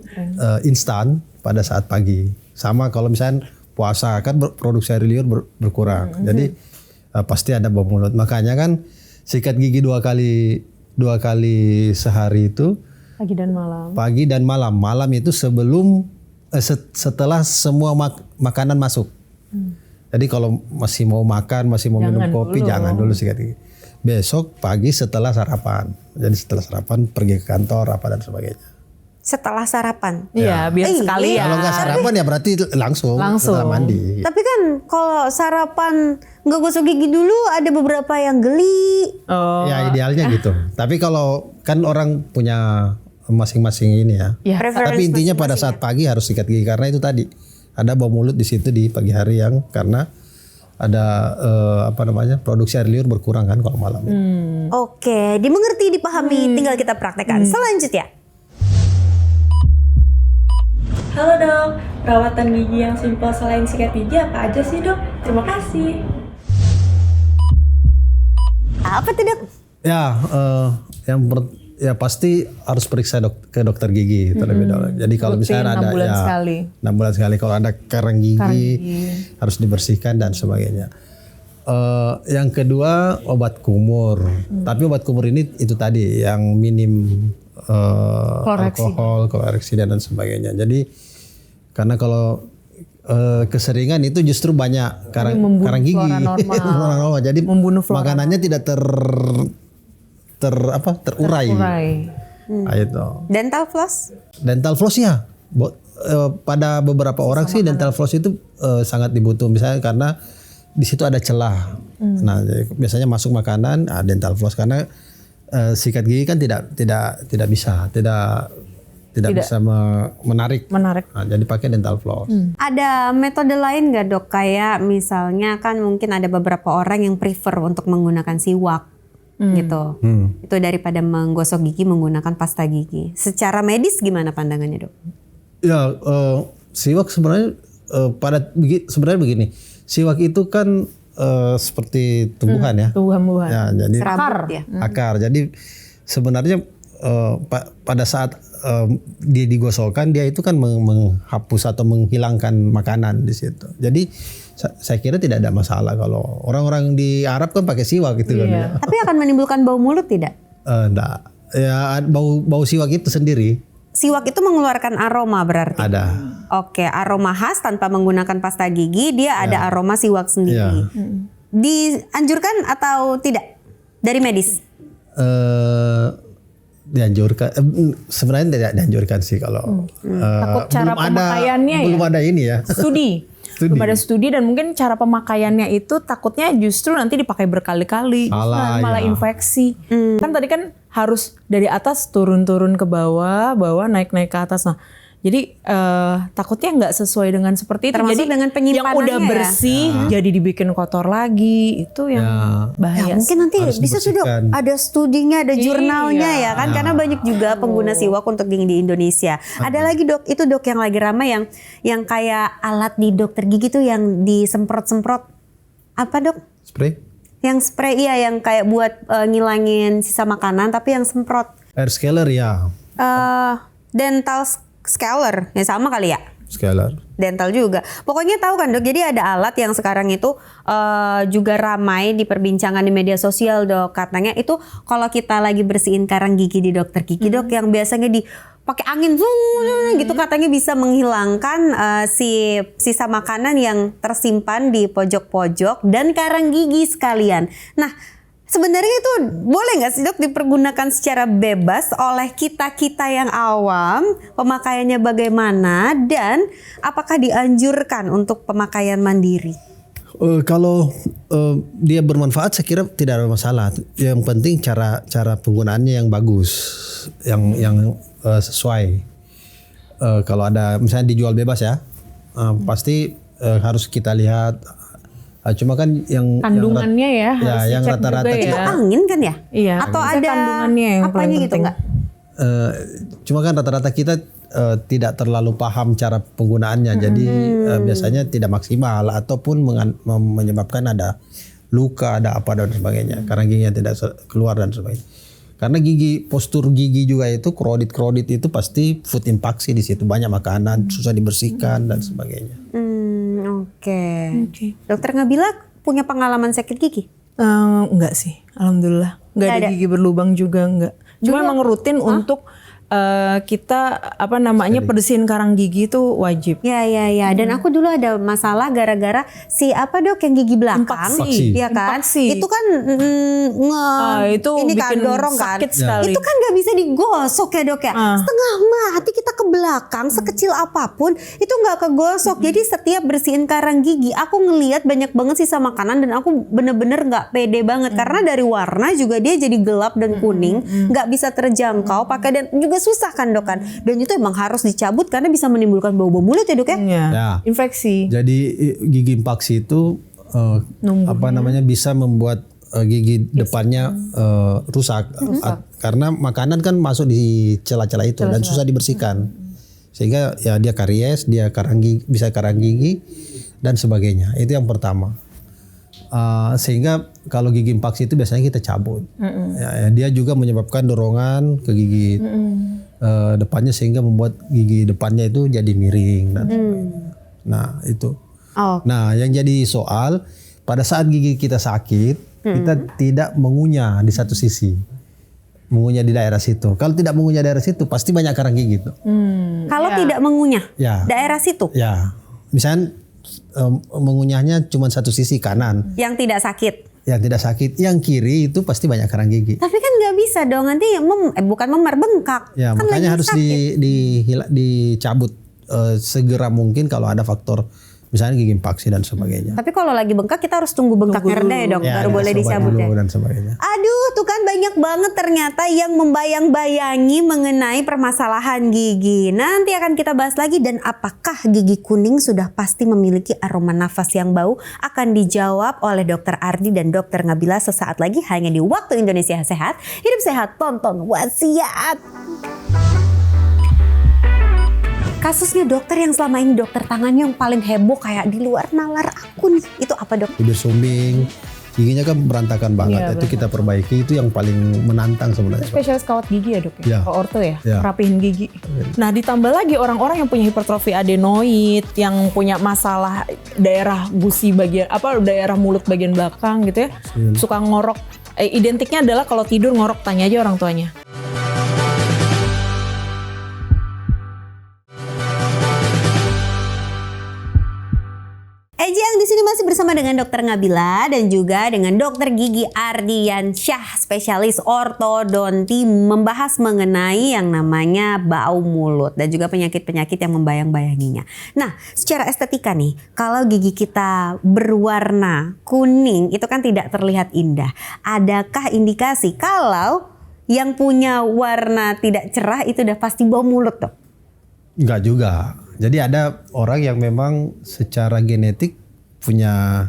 instan pada saat pagi. Sama kalau misalnya puasa kan produksi air liur berkurang. Jadi pasti ada bau mulut. Makanya kan sikat gigi 2 kali sehari itu Pagi dan malam. Pagi dan malam. Malam itu sebelum setelah semua makanan masuk. Jadi kalau masih mau makan, masih mau minum kopi, jangan dulu sikat gigi. Besok pagi setelah sarapan. Jadi setelah sarapan pergi ke kantor apa dan sebagainya. Setelah sarapan. Iya, biar sekali ya. Kalau nggak sarapan ya berarti langsung setelah mandi. Tapi kan kalau sarapan nggak gosok gigi dulu, ada beberapa yang geli. Ya idealnya gitu. Tapi kalau kan orang punya masing-masing ini ya. Tapi intinya pada saat pagi harus sikat gigi karena itu tadi ada bau mulut di situ di pagi hari yang karena ada produksi air liur berkurang kan kalau malam. Oke, dimengerti, dipahami, tinggal kita praktekkan. Selanjutnya. Halo dok, perawatan gigi yang simpel selain sikat gigi apa aja sih dok? Terima kasih. Apa tuh dok? Ya pasti harus periksa ke dokter gigi terlebih dahulu. Jadi kalau misalnya ada 6 bulan sekali. 6 bulan sekali kalau ada karang gigi harus dibersihkan dan sebagainya. Yang kedua obat kumur. Tapi obat kumur ini itu tadi yang minim alkohol, kloreksida dan sebagainya. Jadi karena kalau keseringan itu justru banyak karang gigi, flora normal. Jadi makanannya tidak terurai. Nah, itu. Dental floss? Dental floss ya. Pada beberapa orang sih dental floss itu sangat dibutuhkan misalnya karena di situ ada celah. Nah, biasanya masuk makanan dental floss karena sikat gigi kan tidak bisa menarik. Nah, jadi pakai dental floss. Ada metode lain nggak dok? Kayak misalnya kan mungkin ada beberapa orang yang prefer untuk menggunakan siwak gitu. Itu daripada menggosok gigi menggunakan pasta gigi. Secara medis gimana pandangannya dok? Ya siwak sebenarnya sebenarnya begini. Siwak itu kan seperti tumbuhan ya. Tumbuhan. Ya, jadi Akar. Jadi sebenarnya pada saat dia digosokkan dia itu kan menghapus atau menghilangkan makanan di situ. Jadi saya kira tidak ada masalah kalau orang-orang di Arab kan pakai siwak gitu kan. Ya. Tapi akan menimbulkan bau mulut tidak? Enggak. Ya bau siwak itu sendiri. Siwak itu mengeluarkan aroma berarti? Ada. Oke, aroma khas tanpa menggunakan pasta gigi dia ada aroma siwak sendiri. Dianjurkan atau tidak dari medis? Dianjurkan sebenarnya tidak dianjurkan sih kalau takut cara pemakaiannya belum ada ini ya studi. Belum ada studi dan mungkin cara pemakaiannya itu takutnya justru nanti dipakai berkali-kali malah infeksi. Kan tadi kan harus dari atas turun ke bawah naik ke atas. Nah jadi takutnya nggak sesuai dengan seperti itu. Termasuk jadi dengan penyimpanannya yang udah bersih jadi dibikin kotor lagi itu yang bahaya. Mungkin nanti bisa tuh dok ada studinya, ada jurnalnya ya kan, karena banyak juga pengguna siwak untuk gigi di Indonesia. Ada lagi dok, itu dok yang lagi ramai yang kayak alat di dokter gigi tuh yang disemprot-semprot. Apa dok? Spray? Yang spray yang kayak buat ngilangin sisa makanan tapi yang semprot. Air scaler ya, Dental scaler ya sama kali ya. scaler. Dental juga. Pokoknya tahu kan dok, jadi ada alat yang sekarang itu juga ramai diperbincangan di media sosial dok. Katanya itu kalau kita lagi bersihin karang gigi di dokter gigi dok, yang biasanya pakai angin gitu katanya bisa menghilangkan sisa makanan yang tersimpan di pojok-pojok dan karang gigi sekalian. Nah, sebenarnya itu boleh nggak sih dok dipergunakan secara bebas oleh kita-kita yang awam? Pemakaiannya bagaimana dan apakah dianjurkan untuk pemakaian mandiri? Kalau dia bermanfaat, saya kira tidak ada masalah. Yang penting cara penggunaannya yang bagus, yang sesuai. Kalau ada misalnya dijual bebas ya, pasti harus kita lihat. Cuma kan yang Kandungannya harus yang dicek rata-rata juga ya. Itu angin kan ya? Iya. Atau Bisa ada kandungannya yang paling apanya gitu penting. nggak? cuma kan rata-rata kita tidak terlalu paham cara penggunaannya, jadi biasanya tidak maksimal ataupun menyebabkan ada luka, ada apa dan sebagainya, karena giginya tidak keluar dan sebagainya. Karena postur gigi juga itu krodit itu pasti food impaksi di situ, banyak makanan susah dibersihkan dan sebagainya. Oke. Dokter Nabila punya pengalaman sakit gigi? Enggak sih, alhamdulillah. Enggak ada gigi berlubang juga enggak. Cuma emang rutin untuk kita bersihin karang gigi itu wajib. Ya. Dan aku dulu ada masalah gara-gara dok yang gigi belakang, Impaksi. ya kan? Impaksi. Itu kan itu ini bikin kan dorong kan? sakit sekali. Itu kan nggak bisa digosok ya dok ya? Setengah mati kita ke belakang, sekecil apapun itu nggak kegosok. Jadi setiap bersihin karang gigi, aku ngelihat banyak banget sisa makanan dan aku bener-bener nggak pede banget karena dari warna juga dia jadi gelap dan kuning, nggak bisa terjangkau pakai dan juga susah kan dok kan, dan itu emang harus dicabut karena bisa menimbulkan bau-bau mulut ya dok ya. Ya. Infeksi. Jadi gigi impaksi itu bisa membuat gigi depannya rusak. Karena makanan kan masuk di celah-celah itu dan susah dibersihkan, sehingga ya dia karies, dia bisa karang gigi dan sebagainya. Itu yang pertama. Sehingga kalau gigi impaksi itu biasanya kita cabut. Dia juga menyebabkan dorongan ke gigi depannya sehingga membuat gigi depannya itu jadi miring dan nah itu. Nah yang jadi soal pada saat gigi kita sakit, kita tidak mengunyah di satu sisi, mengunyah di daerah situ. Kalau tidak mengunyah daerah situ pasti banyak karang gigi itu. Kalau tidak mengunyah daerah situ, misalnya mengunyahnya cuma satu sisi kanan, yang tidak sakit, yang kiri itu pasti banyak karang gigi. tapi kan nggak bisa dong, nanti bukan memar, bengkak. Ya, kan makanya harus dicabut segera mungkin kalau ada faktor misalnya gigi impaksi dan sebagainya. Tapi kalau lagi bengkak kita harus tunggu bengkaknya reda ya dong, baru boleh dicabut ya. Dan sebagainya. Aduh, tuh kan banyak banget ternyata yang membayang-bayangi mengenai permasalahan gigi. Nanti akan kita bahas lagi, dan apakah gigi kuning sudah pasti memiliki aroma nafas yang bau akan dijawab oleh Dr. Ardi dan Dr. Nabila sesaat lagi hanya di Waktu Indonesia Sehat. Hidup sehat, tonton Wasiat. Kasusnya dokter yang selama ini dokter tangannya yang paling heboh kayak di luar nalar aku nih. Itu apa dok? Bibir sumbing, giginya kan berantakan banget. Itu kita perbaiki, itu yang paling menantang sebenarnya. Spesialis kawat gigi ya dok ya? Kalau orto ya? Ya. Rapihin gigi. Nah ditambah lagi orang-orang yang punya hipertrofi adenoid, yang punya masalah daerah gusi daerah mulut bagian belakang gitu ya. Suka ngorok. Identiknya adalah kalau tidur ngorok, tanya aja orang tuanya. Yang di sini masih bersama dengan Dokter Nabila dan juga dengan Dokter Gigi Ardiansyah, spesialis ortodonti, membahas mengenai yang namanya bau mulut dan juga penyakit-penyakit yang membayang-bayanginya. Nah, secara estetika nih, kalau gigi kita berwarna kuning itu kan tidak terlihat indah. Adakah indikasi kalau yang punya warna tidak cerah itu udah pasti bau mulut, Dok? Enggak juga. Jadi ada orang yang memang secara genetik punya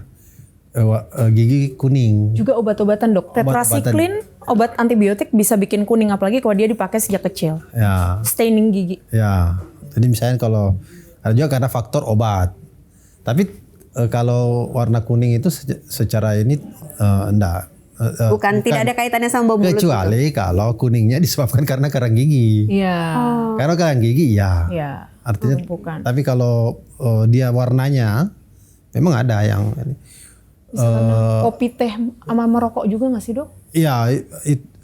gigi kuning. Juga obat-obatan dok. Tetracycline, obat antibiotik bisa bikin kuning, apalagi kalau dia dipakai sejak kecil. Ya. Staining gigi. Ya. Jadi misalnya kalau ada juga karena faktor obat. Tapi kalau warna kuning itu secara ini enggak. Bukan, tidak ada kaitannya sama bau mulut. Kecuali kalau kuningnya disebabkan karena karang gigi. Iya. Karena karang gigi ya. Iya. Artinya Bukan. tapi kalau dia warnanya memang ada yang Kopi teh sama merokok juga nggak sih dok? iya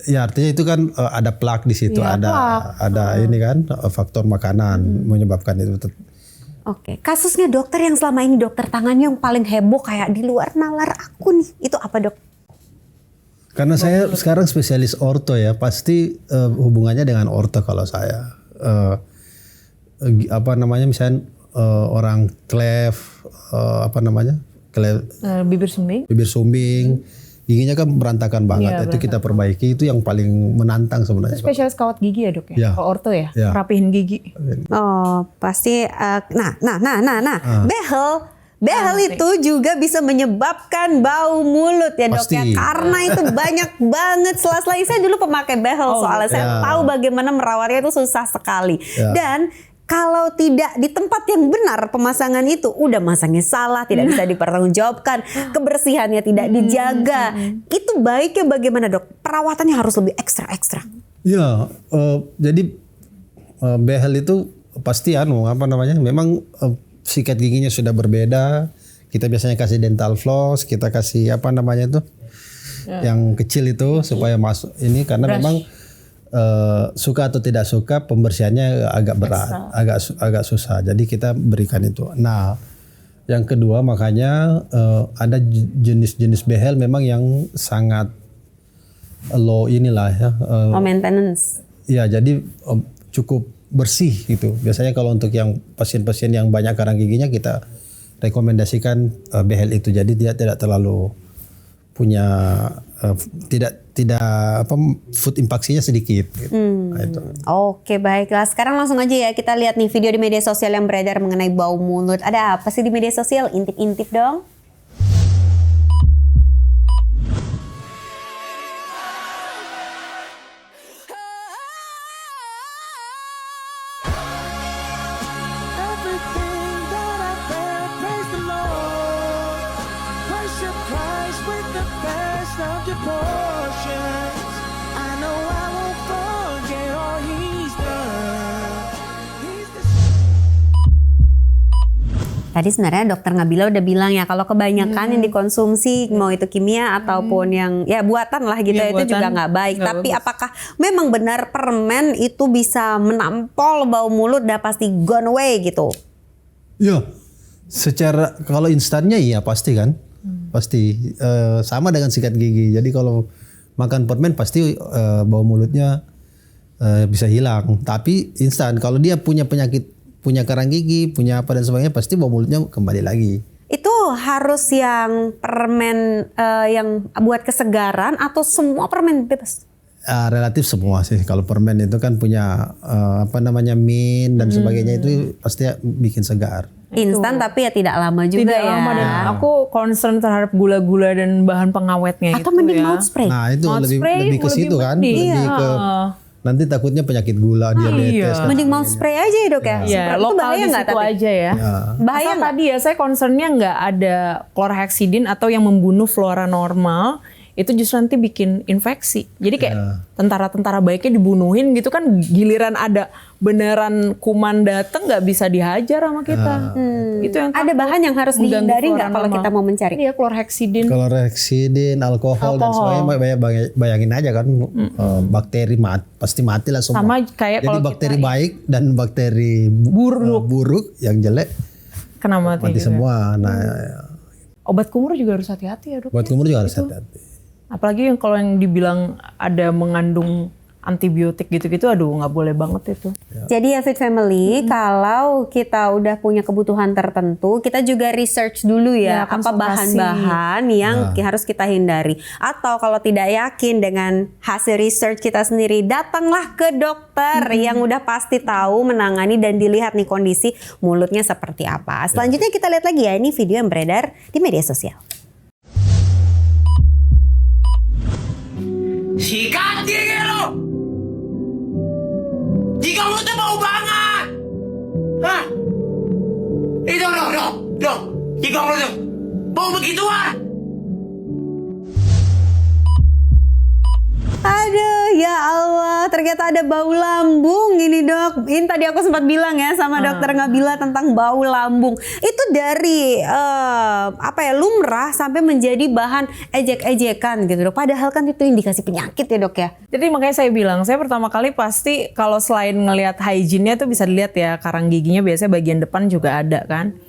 ya artinya itu kan ada plak di situ, Iya, ada ini kan faktor makanan menyebabkan itu. Oke, kasusnya dokter yang selama ini dokter tangannya yang paling heboh kayak di luar nalar aku nih, itu apa dok? Karena saya sekarang spesialis orto ya, pasti hubungannya dengan orto kalau saya. Apa namanya misalnya orang cleft, Bibir sumbing. bibir sumbing, giginya kan berantakan banget. Iya, Itu kita perbaiki, itu yang paling menantang sebenarnya. Spesialis kawat gigi ya dok ya? Ya. Kalau orto ya? Ya. Rapihin gigi. Oh, pasti behel itu juga bisa menyebabkan bau mulut ya dok ya, Pasti. karena itu banyak banget. Sela-sela saya dulu pemakai behel, soalnya saya ya. tahu bagaimana merawatnya itu susah sekali. Ya. Dan kalau tidak di tempat yang benar pemasangan itu, udah masangnya salah, tidak bisa dipertanggungjawabkan, kebersihannya tidak dijaga. Itu baiknya bagaimana dok? Perawatannya harus lebih ekstra. Ya, jadi behel itu pasti memang sikat giginya sudah berbeda. Kita biasanya kasih dental floss, kita kasih yang kecil itu supaya masuk ini karena memang suka atau tidak suka pembersihannya agak berat, agak susah. Jadi kita berikan itu. Nah, yang kedua makanya ada jenis-jenis behel memang yang sangat low Maintenance. Ya, jadi cukup bersih gitu. Biasanya kalau untuk yang pasien-pasien yang banyak karang giginya kita rekomendasikan behel itu. Jadi dia tidak terlalu punya food impaksinya sedikit gitu. Nah, itu. Oke, baiklah. Sekarang langsung aja ya kita lihat nih video di media sosial yang beredar mengenai bau mulut. Ada apa sih di media sosial? Intip-intip dong. Tadi sebenarnya dokter Nabila udah bilang ya kalau kebanyakan yang dikonsumsi mau itu kimia ataupun yang ya buatan lah gitu Ya, itu juga nggak baik. nggak Tapi bagus. apakah memang benar permen itu bisa menampol bau mulut dan pasti gone away gitu? Ya, secara kalau instannya iya pasti kan, pasti sama dengan sikat gigi. Jadi kalau makan permen pasti bau mulutnya bisa hilang. Tapi instan kalau dia punya penyakit, punya karang gigi, punya apa dan sebagainya, pasti bau mulutnya kembali lagi. Itu harus yang permen yang buat kesegaran atau semua permen bebas? Relatif semua sih. Kalau permen itu kan punya mint dan sebagainya itu pasti bikin segar. Instan tapi ya tidak lama juga Tidak ya. lama dan aku concern terhadap gula-gula dan bahan pengawetnya Atau itu mending ya. mouth spray. Nah itu Mouth lebih spray ke situ kan, mending. lebih ke nanti takutnya penyakit gula, diabetes. dan Mending mouth spray aja ya dok ya. Ya, Itu lokal bahaya di nggak situ tapi? aja ya. Bahaya Asal nggak? tadi ya saya concernnya nggak ada chlorhexidin atau yang membunuh flora normal, itu justru nanti bikin infeksi. Jadi kayak tentara-tentara baiknya dibunuhin gitu kan, giliran ada beneran kuman dateng nggak bisa dihajar sama kita. Itu yang Ada bahan yang harus mengganggu dihindari flora nggak kalau normal. kita mau mencari? Iya, chlorhexidin. Chlorhexidin, alkohol dan sebagainya, bayangin aja kan bakteri pasti mati lah semua. Sama kayak Jadi kalau bakteri kita baik dan bakteri buruk yang jelek kena mati mati juga. semua. Nah, Obat kumur juga harus hati-hati ya dok. buat kumur juga harus hati-hati. Apalagi yang kalau yang dibilang ada mengandung antibiotik gitu-gitu, aduh nggak boleh banget itu. Jadi ya Fit Family, kalau kita udah punya kebutuhan tertentu, kita juga research dulu ya, Ya, apa konsultasi. bahan-bahan yang harus kita hindari. Atau kalau tidak yakin dengan hasil research kita sendiri, datanglah ke dokter yang udah pasti tahu menangani dan dilihat nih kondisi mulutnya seperti apa. Selanjutnya kita lihat lagi ya, ini video yang beredar di media sosial. Sikat gigi lo! Jika lu tuh bau banget! Hah? Itu dok, Ikaw mo dong. Bau begitu ah. Aduh, ya Allah, ternyata ada bau lambung ini dok. Ini tadi aku sempat bilang ya sama dokter Nabila tentang bau lambung. Itu dari lumrah sampai menjadi bahan ejek-ejekan gitu dok. Padahal kan itu indikasi penyakit ya dok ya. Jadi makanya saya bilang, saya pertama kali pasti kalau selain ngelihat hygiene-nya tuh bisa dilihat ya karang giginya biasanya bagian depan juga ada kan.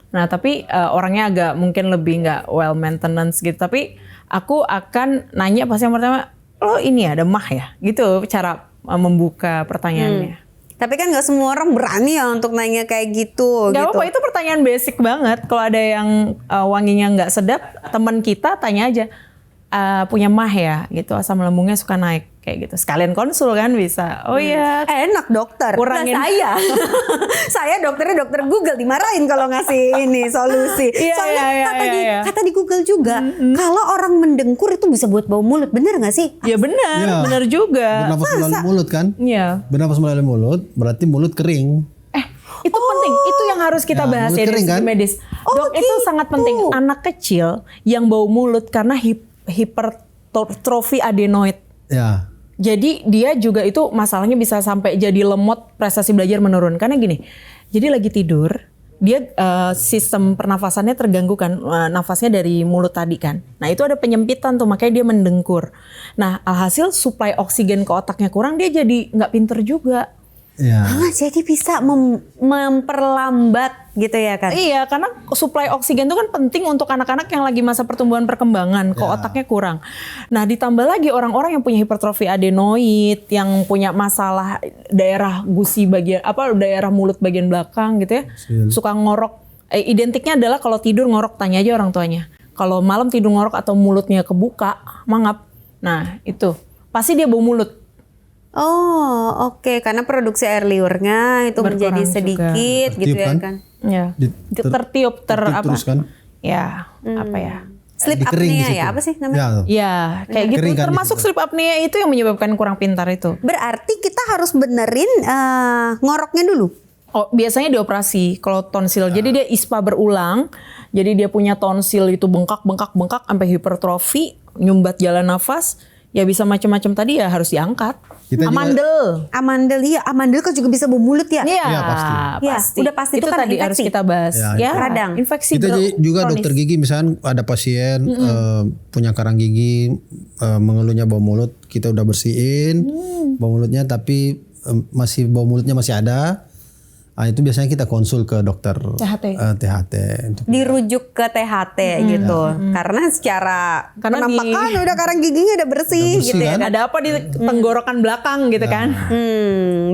Nah tapi orangnya agak mungkin lebih nggak well maintenance gitu. Tapi aku akan nanya pasti yang pertama, lo ini ada mah ya? Gitu cara membuka pertanyaannya. Tapi kan nggak semua orang berani ya untuk nanya kayak gitu. Gak gitu. apa-apa, itu pertanyaan basic banget. Kalau ada yang wanginya nggak sedap, teman kita tanya aja, punya mah ya? Gitu, asam lambungnya suka naik kayak gitu. Sekalian konsul kan bisa. Oh iya. Enak dokter. Kurangin. Nah, saya dokternya dokter Google, dimarahin kalau ngasih ini solusi. Soalnya kata di Google juga, kalau orang mendengkur itu bisa buat bau mulut, bener nggak sih? Ya benar, benar juga. Bernafas melalui mulut kan? Iya. Bernafas melalui mulut berarti mulut kering. Itu penting, itu yang harus kita bahas mulut ya dari kering, segi kan? medis. Dok, itu sangat penting. Anak kecil yang bau mulut karena hipertrofi adenoid. Ya. Jadi dia juga itu masalahnya bisa sampai jadi lemot, prestasi belajar menurun. Karena gini, jadi lagi tidur, dia sistem pernafasannya terganggu kan, nafasnya dari mulut tadi kan. Nah itu ada penyempitan tuh, makanya dia mendengkur. Nah alhasil suplai oksigen ke otaknya kurang, dia jadi nggak pinter juga. Ya. Jadi bisa memperlambat gitu ya kan? Iya, karena suplai oksigen itu kan penting untuk anak-anak yang lagi masa pertumbuhan perkembangan, kok otaknya kurang. Nah, ditambah lagi orang-orang yang punya hipertrofi adenoid, yang punya masalah daerah gusi bagian daerah mulut bagian belakang gitu ya, suka ngorok. Identiknya adalah kalau tidur ngorok, tanya aja orang tuanya. Kalau malam tidur ngorok atau mulutnya kebuka, mangap. Nah, itu pasti dia bau mulut. Oh, oke. Karena produksi air liurnya itu Berkurang menjadi sedikit juga. gitu Tertiup ya kan? kan? Ya. Tertiup apa? Terus kan? Ya, apa ya? Sleep Kering di apnea situ. ya, apa sih namanya? Ya. Ya, kayak gitu. Kering kan Termasuk di situ. sleep apnea itu yang menyebabkan kurang pintar itu. Berarti kita harus benerin ngoroknya dulu. Oh, biasanya dioperasi kalau tonsil. Jadi dia ISPA berulang. Jadi dia punya tonsil itu bengkak sampai hipertrofi, nyumbat jalan nafas. Ya bisa macam-macam tadi ya harus diangkat. Kita juga- Amandel kan juga bisa bau mulut ya? Iya, Iya, pasti. Ya, udah pasti itu kan tadi infeksi. harus kita bahas. Ya, Ya, radang. infeksi Kita juga kronis. dokter gigi misalnya ada pasien punya karang gigi mengeluhnya bau mulut, kita udah bersihin bau mulutnya tapi bau mulutnya masih ada. Nah, itu biasanya kita konsul ke dokter THT untuk Dirujuk ke THT gitu. Karena secara Karena penampakan udah karang giginya udah bersih gitu ya. kan? Ada apa di tenggorokan belakang gitu kan?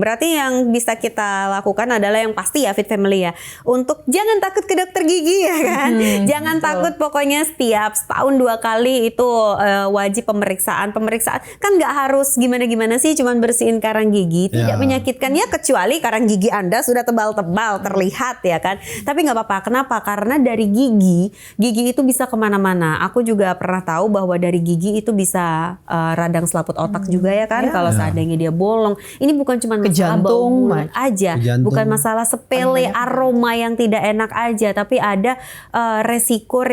Berarti yang bisa kita lakukan adalah yang pasti ya Fit Family ya. Untuk jangan takut ke dokter gigi ya kan. Jangan takut, pokoknya setiap setahun 2 kali itu wajib pemeriksaan. Pemeriksaan kan nggak harus gimana-gimana sih, cuman bersihin karang gigi. Tidak Ya. menyakitkan ya, kecuali karang gigi Anda sudah tebal-tebal terlihat ya kan. Tapi nggak apa-apa. Kenapa? Karena dari gigi itu bisa kemana-mana. Aku juga pernah tahu bahwa dari gigi itu bisa radang selaput otak juga ya kan. Kalau seandainya dia bolong. Ini bukan cuma masalah jantung, bau mulut aja. Ke jantung. Bukan masalah sepele aroma yang tidak enak aja. Tapi ada resiko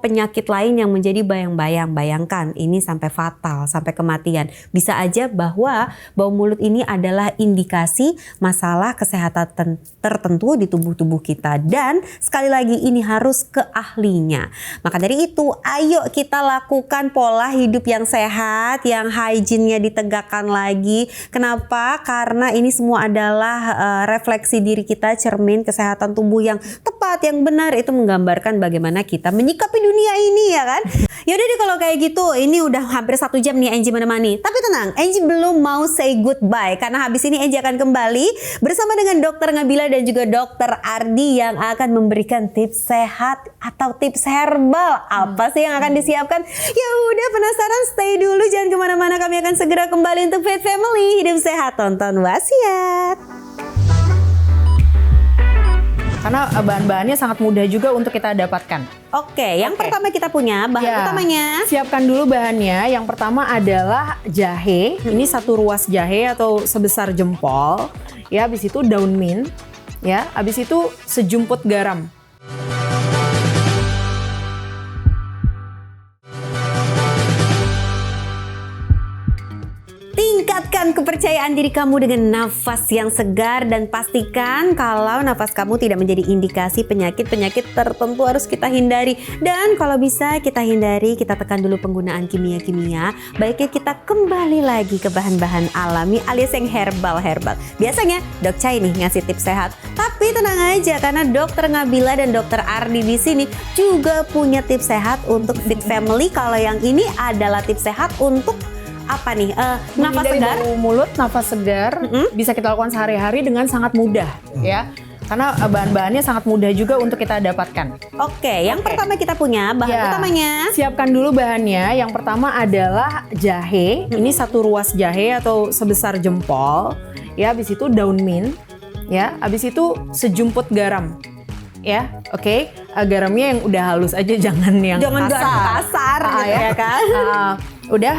penyakit lain yang menjadi bayang-bayang. Bayangkan ini sampai fatal, sampai kematian. Bisa aja bahwa bau mulut ini adalah indikasi masalah kesehatan tertentu di tubuh kita, dan sekali lagi ini harus ke ahlinya. Maka dari itu ayo kita lakukan pola hidup yang sehat, yang hygiene-nya ditegakkan lagi. Kenapa? Karena ini semua adalah refleksi diri kita, cermin kesehatan tubuh yang tepat, yang benar, itu menggambarkan bagaimana kita menyikapi dunia ini ya kan. Yaudah deh kalau kayak gitu, ini udah hampir 1 jam nih Angie menemani. Tapi tenang, Angie belum mau say goodbye, karena habis ini Angie akan kembali bersama dengan Dokter Nabila dan juga Dokter Ardi yang akan memberikan tips sehat atau tips herbal. Apa sih yang akan disiapkan? Ya udah, penasaran? Stay dulu, jangan kemana-mana. Kami akan segera kembali untuk Fit Family. Hidup sehat, tonton Wasiat. Karena bahan-bahannya sangat mudah juga untuk kita dapatkan. Oke, yang pertama kita punya bahan Ya, utamanya. siapkan dulu bahannya. Yang pertama adalah jahe. Ini 1 ruas jahe atau sebesar jempol. Ya, habis itu daun mint. Ya, habis itu sejumput garam. Tingkatkan kepercayaan diri kamu dengan nafas yang segar dan pastikan kalau nafas kamu tidak menjadi indikasi penyakit-penyakit tertentu harus kita hindari. Dan kalau bisa kita hindari, kita tekan dulu penggunaan kimia-kimia. Baiknya kita kembali lagi ke bahan-bahan alami alias yang herbal-herbal. Biasanya Dok Chai nih ngasih tips sehat. Tapi tenang aja karena Dokter Ngabila dan Dokter Ardi di sini juga punya tips sehat untuk Fit Family. Kalau yang ini adalah tips sehat untuk apa nih? Nafas Menghindari segar. bau mulut, nafas segar bisa kita lakukan sehari-hari dengan sangat mudah ya. Karena bahan-bahannya sangat mudah juga untuk kita dapatkan. Oke, yang pertama kita punya bahan Ya, utamanya. siapkan dulu bahannya. Yang pertama adalah jahe. Ini 1 ruas jahe atau sebesar jempol. Ya, habis itu daun mint. Ya, habis itu sejumput garam. Ya, oke. Garamnya yang udah halus aja, jangan yang Jangan kasar. garam kasar gitu ya kan. Udah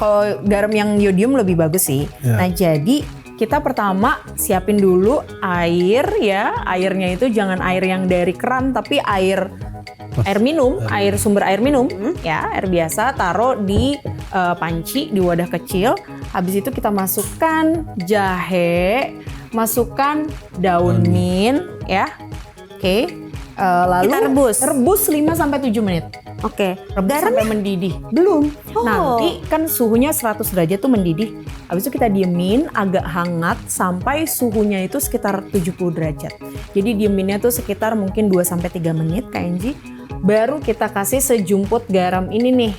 kalau garam yang yodium lebih bagus sih. Ya. Nah, jadi kita pertama siapin dulu air ya. Airnya itu jangan air yang dari keran tapi air minum, air sumber air minum ya, air biasa. Taruh di panci di wadah kecil. Habis itu kita masukkan jahe, masukkan daun mint ya. Oke. Lalu Kita rebus. 5-7 menit. Oke. Rebus Garam sampai mendidih. Belum. Oh. Nanti kan suhunya 100 derajat tuh mendidih. Habis itu kita diemin agak hangat sampai suhunya itu sekitar 70 derajat. Jadi dieminnya tuh sekitar mungkin 2-3 menit Kak Enji. Baru kita kasih sejumput garam ini nih.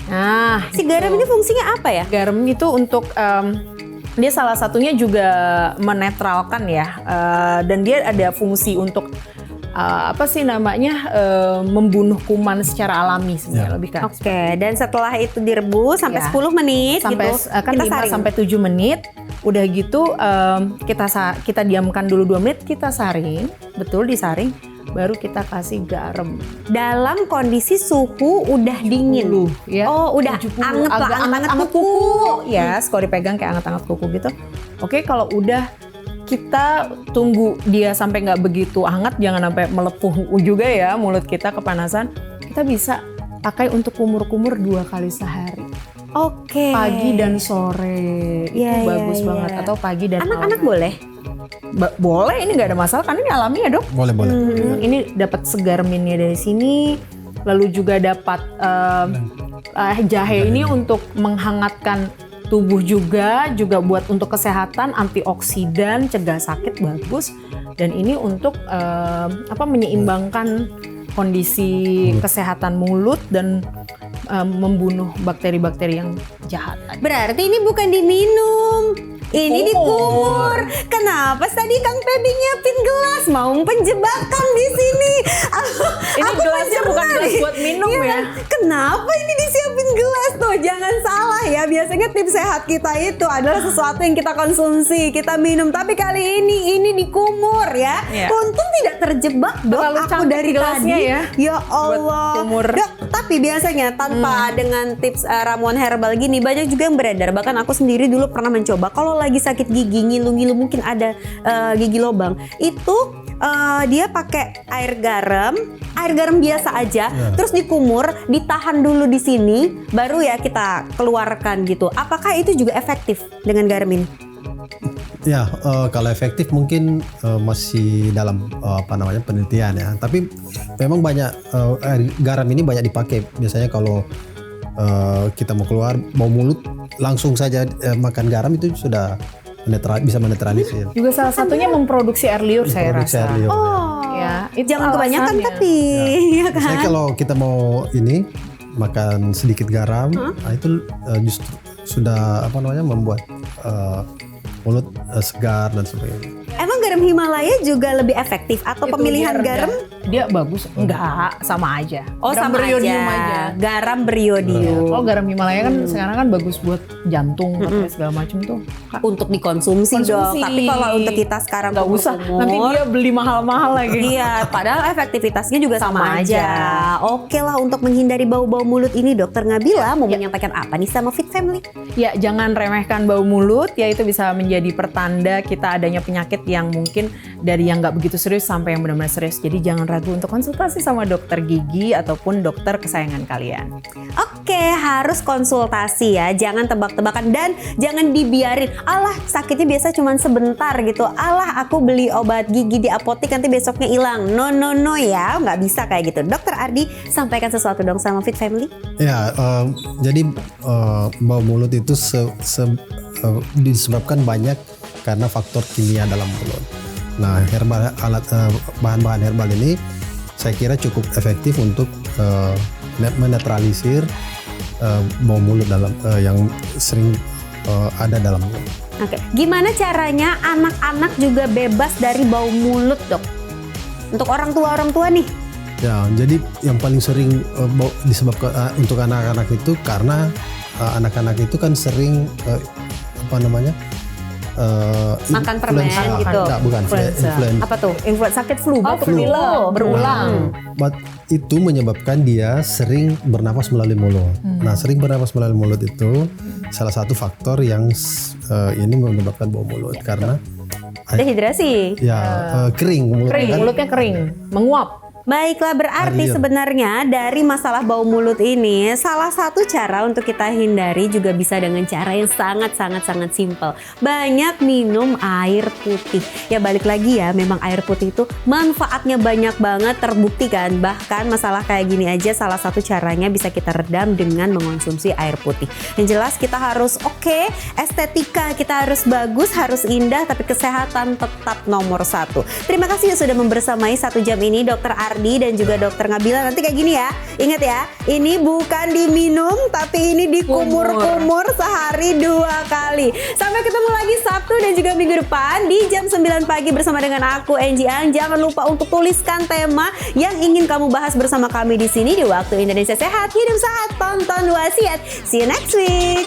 Nah, si garam ini fungsinya apa ya? garam itu untuk dia salah satunya juga menetralkan ya. Dan dia ada fungsi untuk apa sih namanya membunuh kuman secara alami sebenarnya lebih ke Oke, dan setelah itu direbus sampai Ya. 10 menit sampai gitu. kan kita 5 saring. sampai 7 menit. Udah gitu kita diamkan dulu 2 menit, kita saring, betul disaring, baru kita kasih garam. Dalam kondisi suhu udah dingin. Ya. Oh, udah 70, anget lah, agak anget-anget anget kuku. kuku. Ya, kalau dipegang kayak anget-anget kuku gitu. Oke, kalau udah kita tunggu dia sampai nggak begitu hangat, jangan sampai melepuh juga ya mulut kita kepanasan. Kita bisa pakai untuk kumur-kumur 2 kali sehari. Oke. Pagi dan sore. Iya, Itu bagus iya, banget. iya. Atau pagi dan Anak-anak malam. boleh? Boleh, ini nggak ada masalah kan ini alami ya Dok. Boleh. Ini dapat segar mintnya dari sini, lalu juga dapat jahe ini untuk menghangatkan tubuh juga buat untuk kesehatan, antioksidan, cegah sakit bagus, dan ini untuk menyeimbangkan kondisi kesehatan mulut dan membunuh bakteri-bakteri yang jahat. Berarti ini bukan diminum. Ini dikumur. Kenapa tadi Kang Feby nyiapin gelas? Mau penjebakan di sini. Ini Aku gelasnya bukan mencerna gelas nih. buat minum Iya ya. kan? Kenapa ini disiapin gelas tuh? Jangan salah ya. Biasanya tips sehat kita itu adalah sesuatu yang kita konsumsi, kita minum. Tapi kali ini dikumur ya. Iya. Untung tidak terjebak Dok. Terlalu Aku cantik dari gelasnya tadi. ya. Ya Allah. kumur. Dok, tapi biasanya tanpa dengan tips ramuan herbal gini banyak juga yang beredar. Bahkan aku sendiri dulu pernah mencoba. Kalau lagi sakit gigi, ngilu-ngilu mungkin ada gigi lobang, itu dia pakai air garam biasa aja, terus dikumur, ditahan dulu di sini, baru ya kita keluarkan gitu. Apakah itu juga efektif dengan garam ini? Ya, kalau efektif mungkin masih dalam penelitian ya. Tapi memang banyak garam ini banyak dipakai. Biasanya kalau kita mau keluar bau mulut, langsung saja makan garam itu sudah bisa menetralisir. Juga salah satunya memproduksi air liur saya Produksi rasa. air liur, ya. Ya, itu Jangan kebanyakan alasannya. tapi ya kan? Biasanya kalau kita mau ini makan sedikit garam, nah itu justru sudah membuat mulut segar dan sebagainya. Emang garam Himalaya juga lebih efektif atau Itu pemilihan dia garam? dia bagus? Enggak, sama aja. Oh, Garam sama beriodium aja. Garam beriodium. Kalau garam Himalaya kan sekarang kan bagus buat jantung katanya segala macam tuh. Kak, Untuk dikonsumsi dong. Konsumsi. Tapi kalau untuk kita sekarang nggak usah, nanti dia beli mahal-mahal lagi. Iya, padahal efektivitasnya juga sama aja. Oke lah, untuk menghindari bau-bau mulut ini Dokter Ngabila mau menyampaikan apa nih sama Fit Family? Ya, jangan remehkan bau mulut, ya itu bisa menjadi menjadi pertanda kita adanya penyakit yang mungkin dari yang nggak begitu serius sampai yang benar-benar serius. Jadi jangan ragu untuk konsultasi sama dokter gigi ataupun dokter kesayangan kalian. Oke, harus konsultasi ya, jangan tebak-tebakan dan jangan dibiarin. Alah, sakitnya biasa cuma sebentar gitu. Alah, aku beli obat gigi di apotek nanti besoknya hilang. No ya, nggak bisa kayak gitu. Dokter Ardi, sampaikan sesuatu dong sama Fit Family. Ya, jadi bau mulut itu disebabkan banyak karena faktor kimia dalam mulut. Nah, bahan-bahan herbal ini saya kira cukup efektif untuk menetralisir bau mulut yang sering ada dalam mulut. Oke, gimana caranya anak-anak juga bebas dari bau mulut, Dok? Untuk orang tua nih. Ya, jadi yang paling sering disebabkan untuk anak-anak itu karena anak-anak itu kan sering makan permen gitu. Bukan influenza. Apa tuh? Sakit flu, batuk flu. pilek berulang. Itu menyebabkan dia sering bernapas melalui mulut. Nah, sering bernapas melalui mulut itu salah satu faktor yang ini menyebabkan bau mulut karena Dehidrasi. ya kering mulutnya. Mulutnya kering, menguap. Baiklah, berarti Air. sebenarnya dari masalah bau mulut ini salah satu cara untuk kita hindari juga bisa dengan cara yang sangat simpel. Banyak minum air putih. Ya balik lagi ya, memang air putih itu manfaatnya banyak banget, terbukti kan. Bahkan masalah kayak gini aja salah satu caranya bisa kita redam dengan mengonsumsi air putih. Yang jelas kita harus estetika kita harus bagus, harus indah, tapi kesehatan tetap nomor 1. Terima kasih sudah membersamai 1 jam ini Dokter Ardi dan juga Dokter Ngabila. Nanti kayak gini ya, ingat ya, ini bukan diminum tapi ini dikumur-kumur sehari 2 kali. Sampai ketemu lagi Sabtu dan juga minggu depan di jam 9 pagi bersama dengan aku Angie Ang. Jangan lupa untuk tuliskan tema yang ingin kamu bahas bersama kami di sini di Waktu Indonesia Sehat. Hidup sehat, tonton wasiat. See you next week.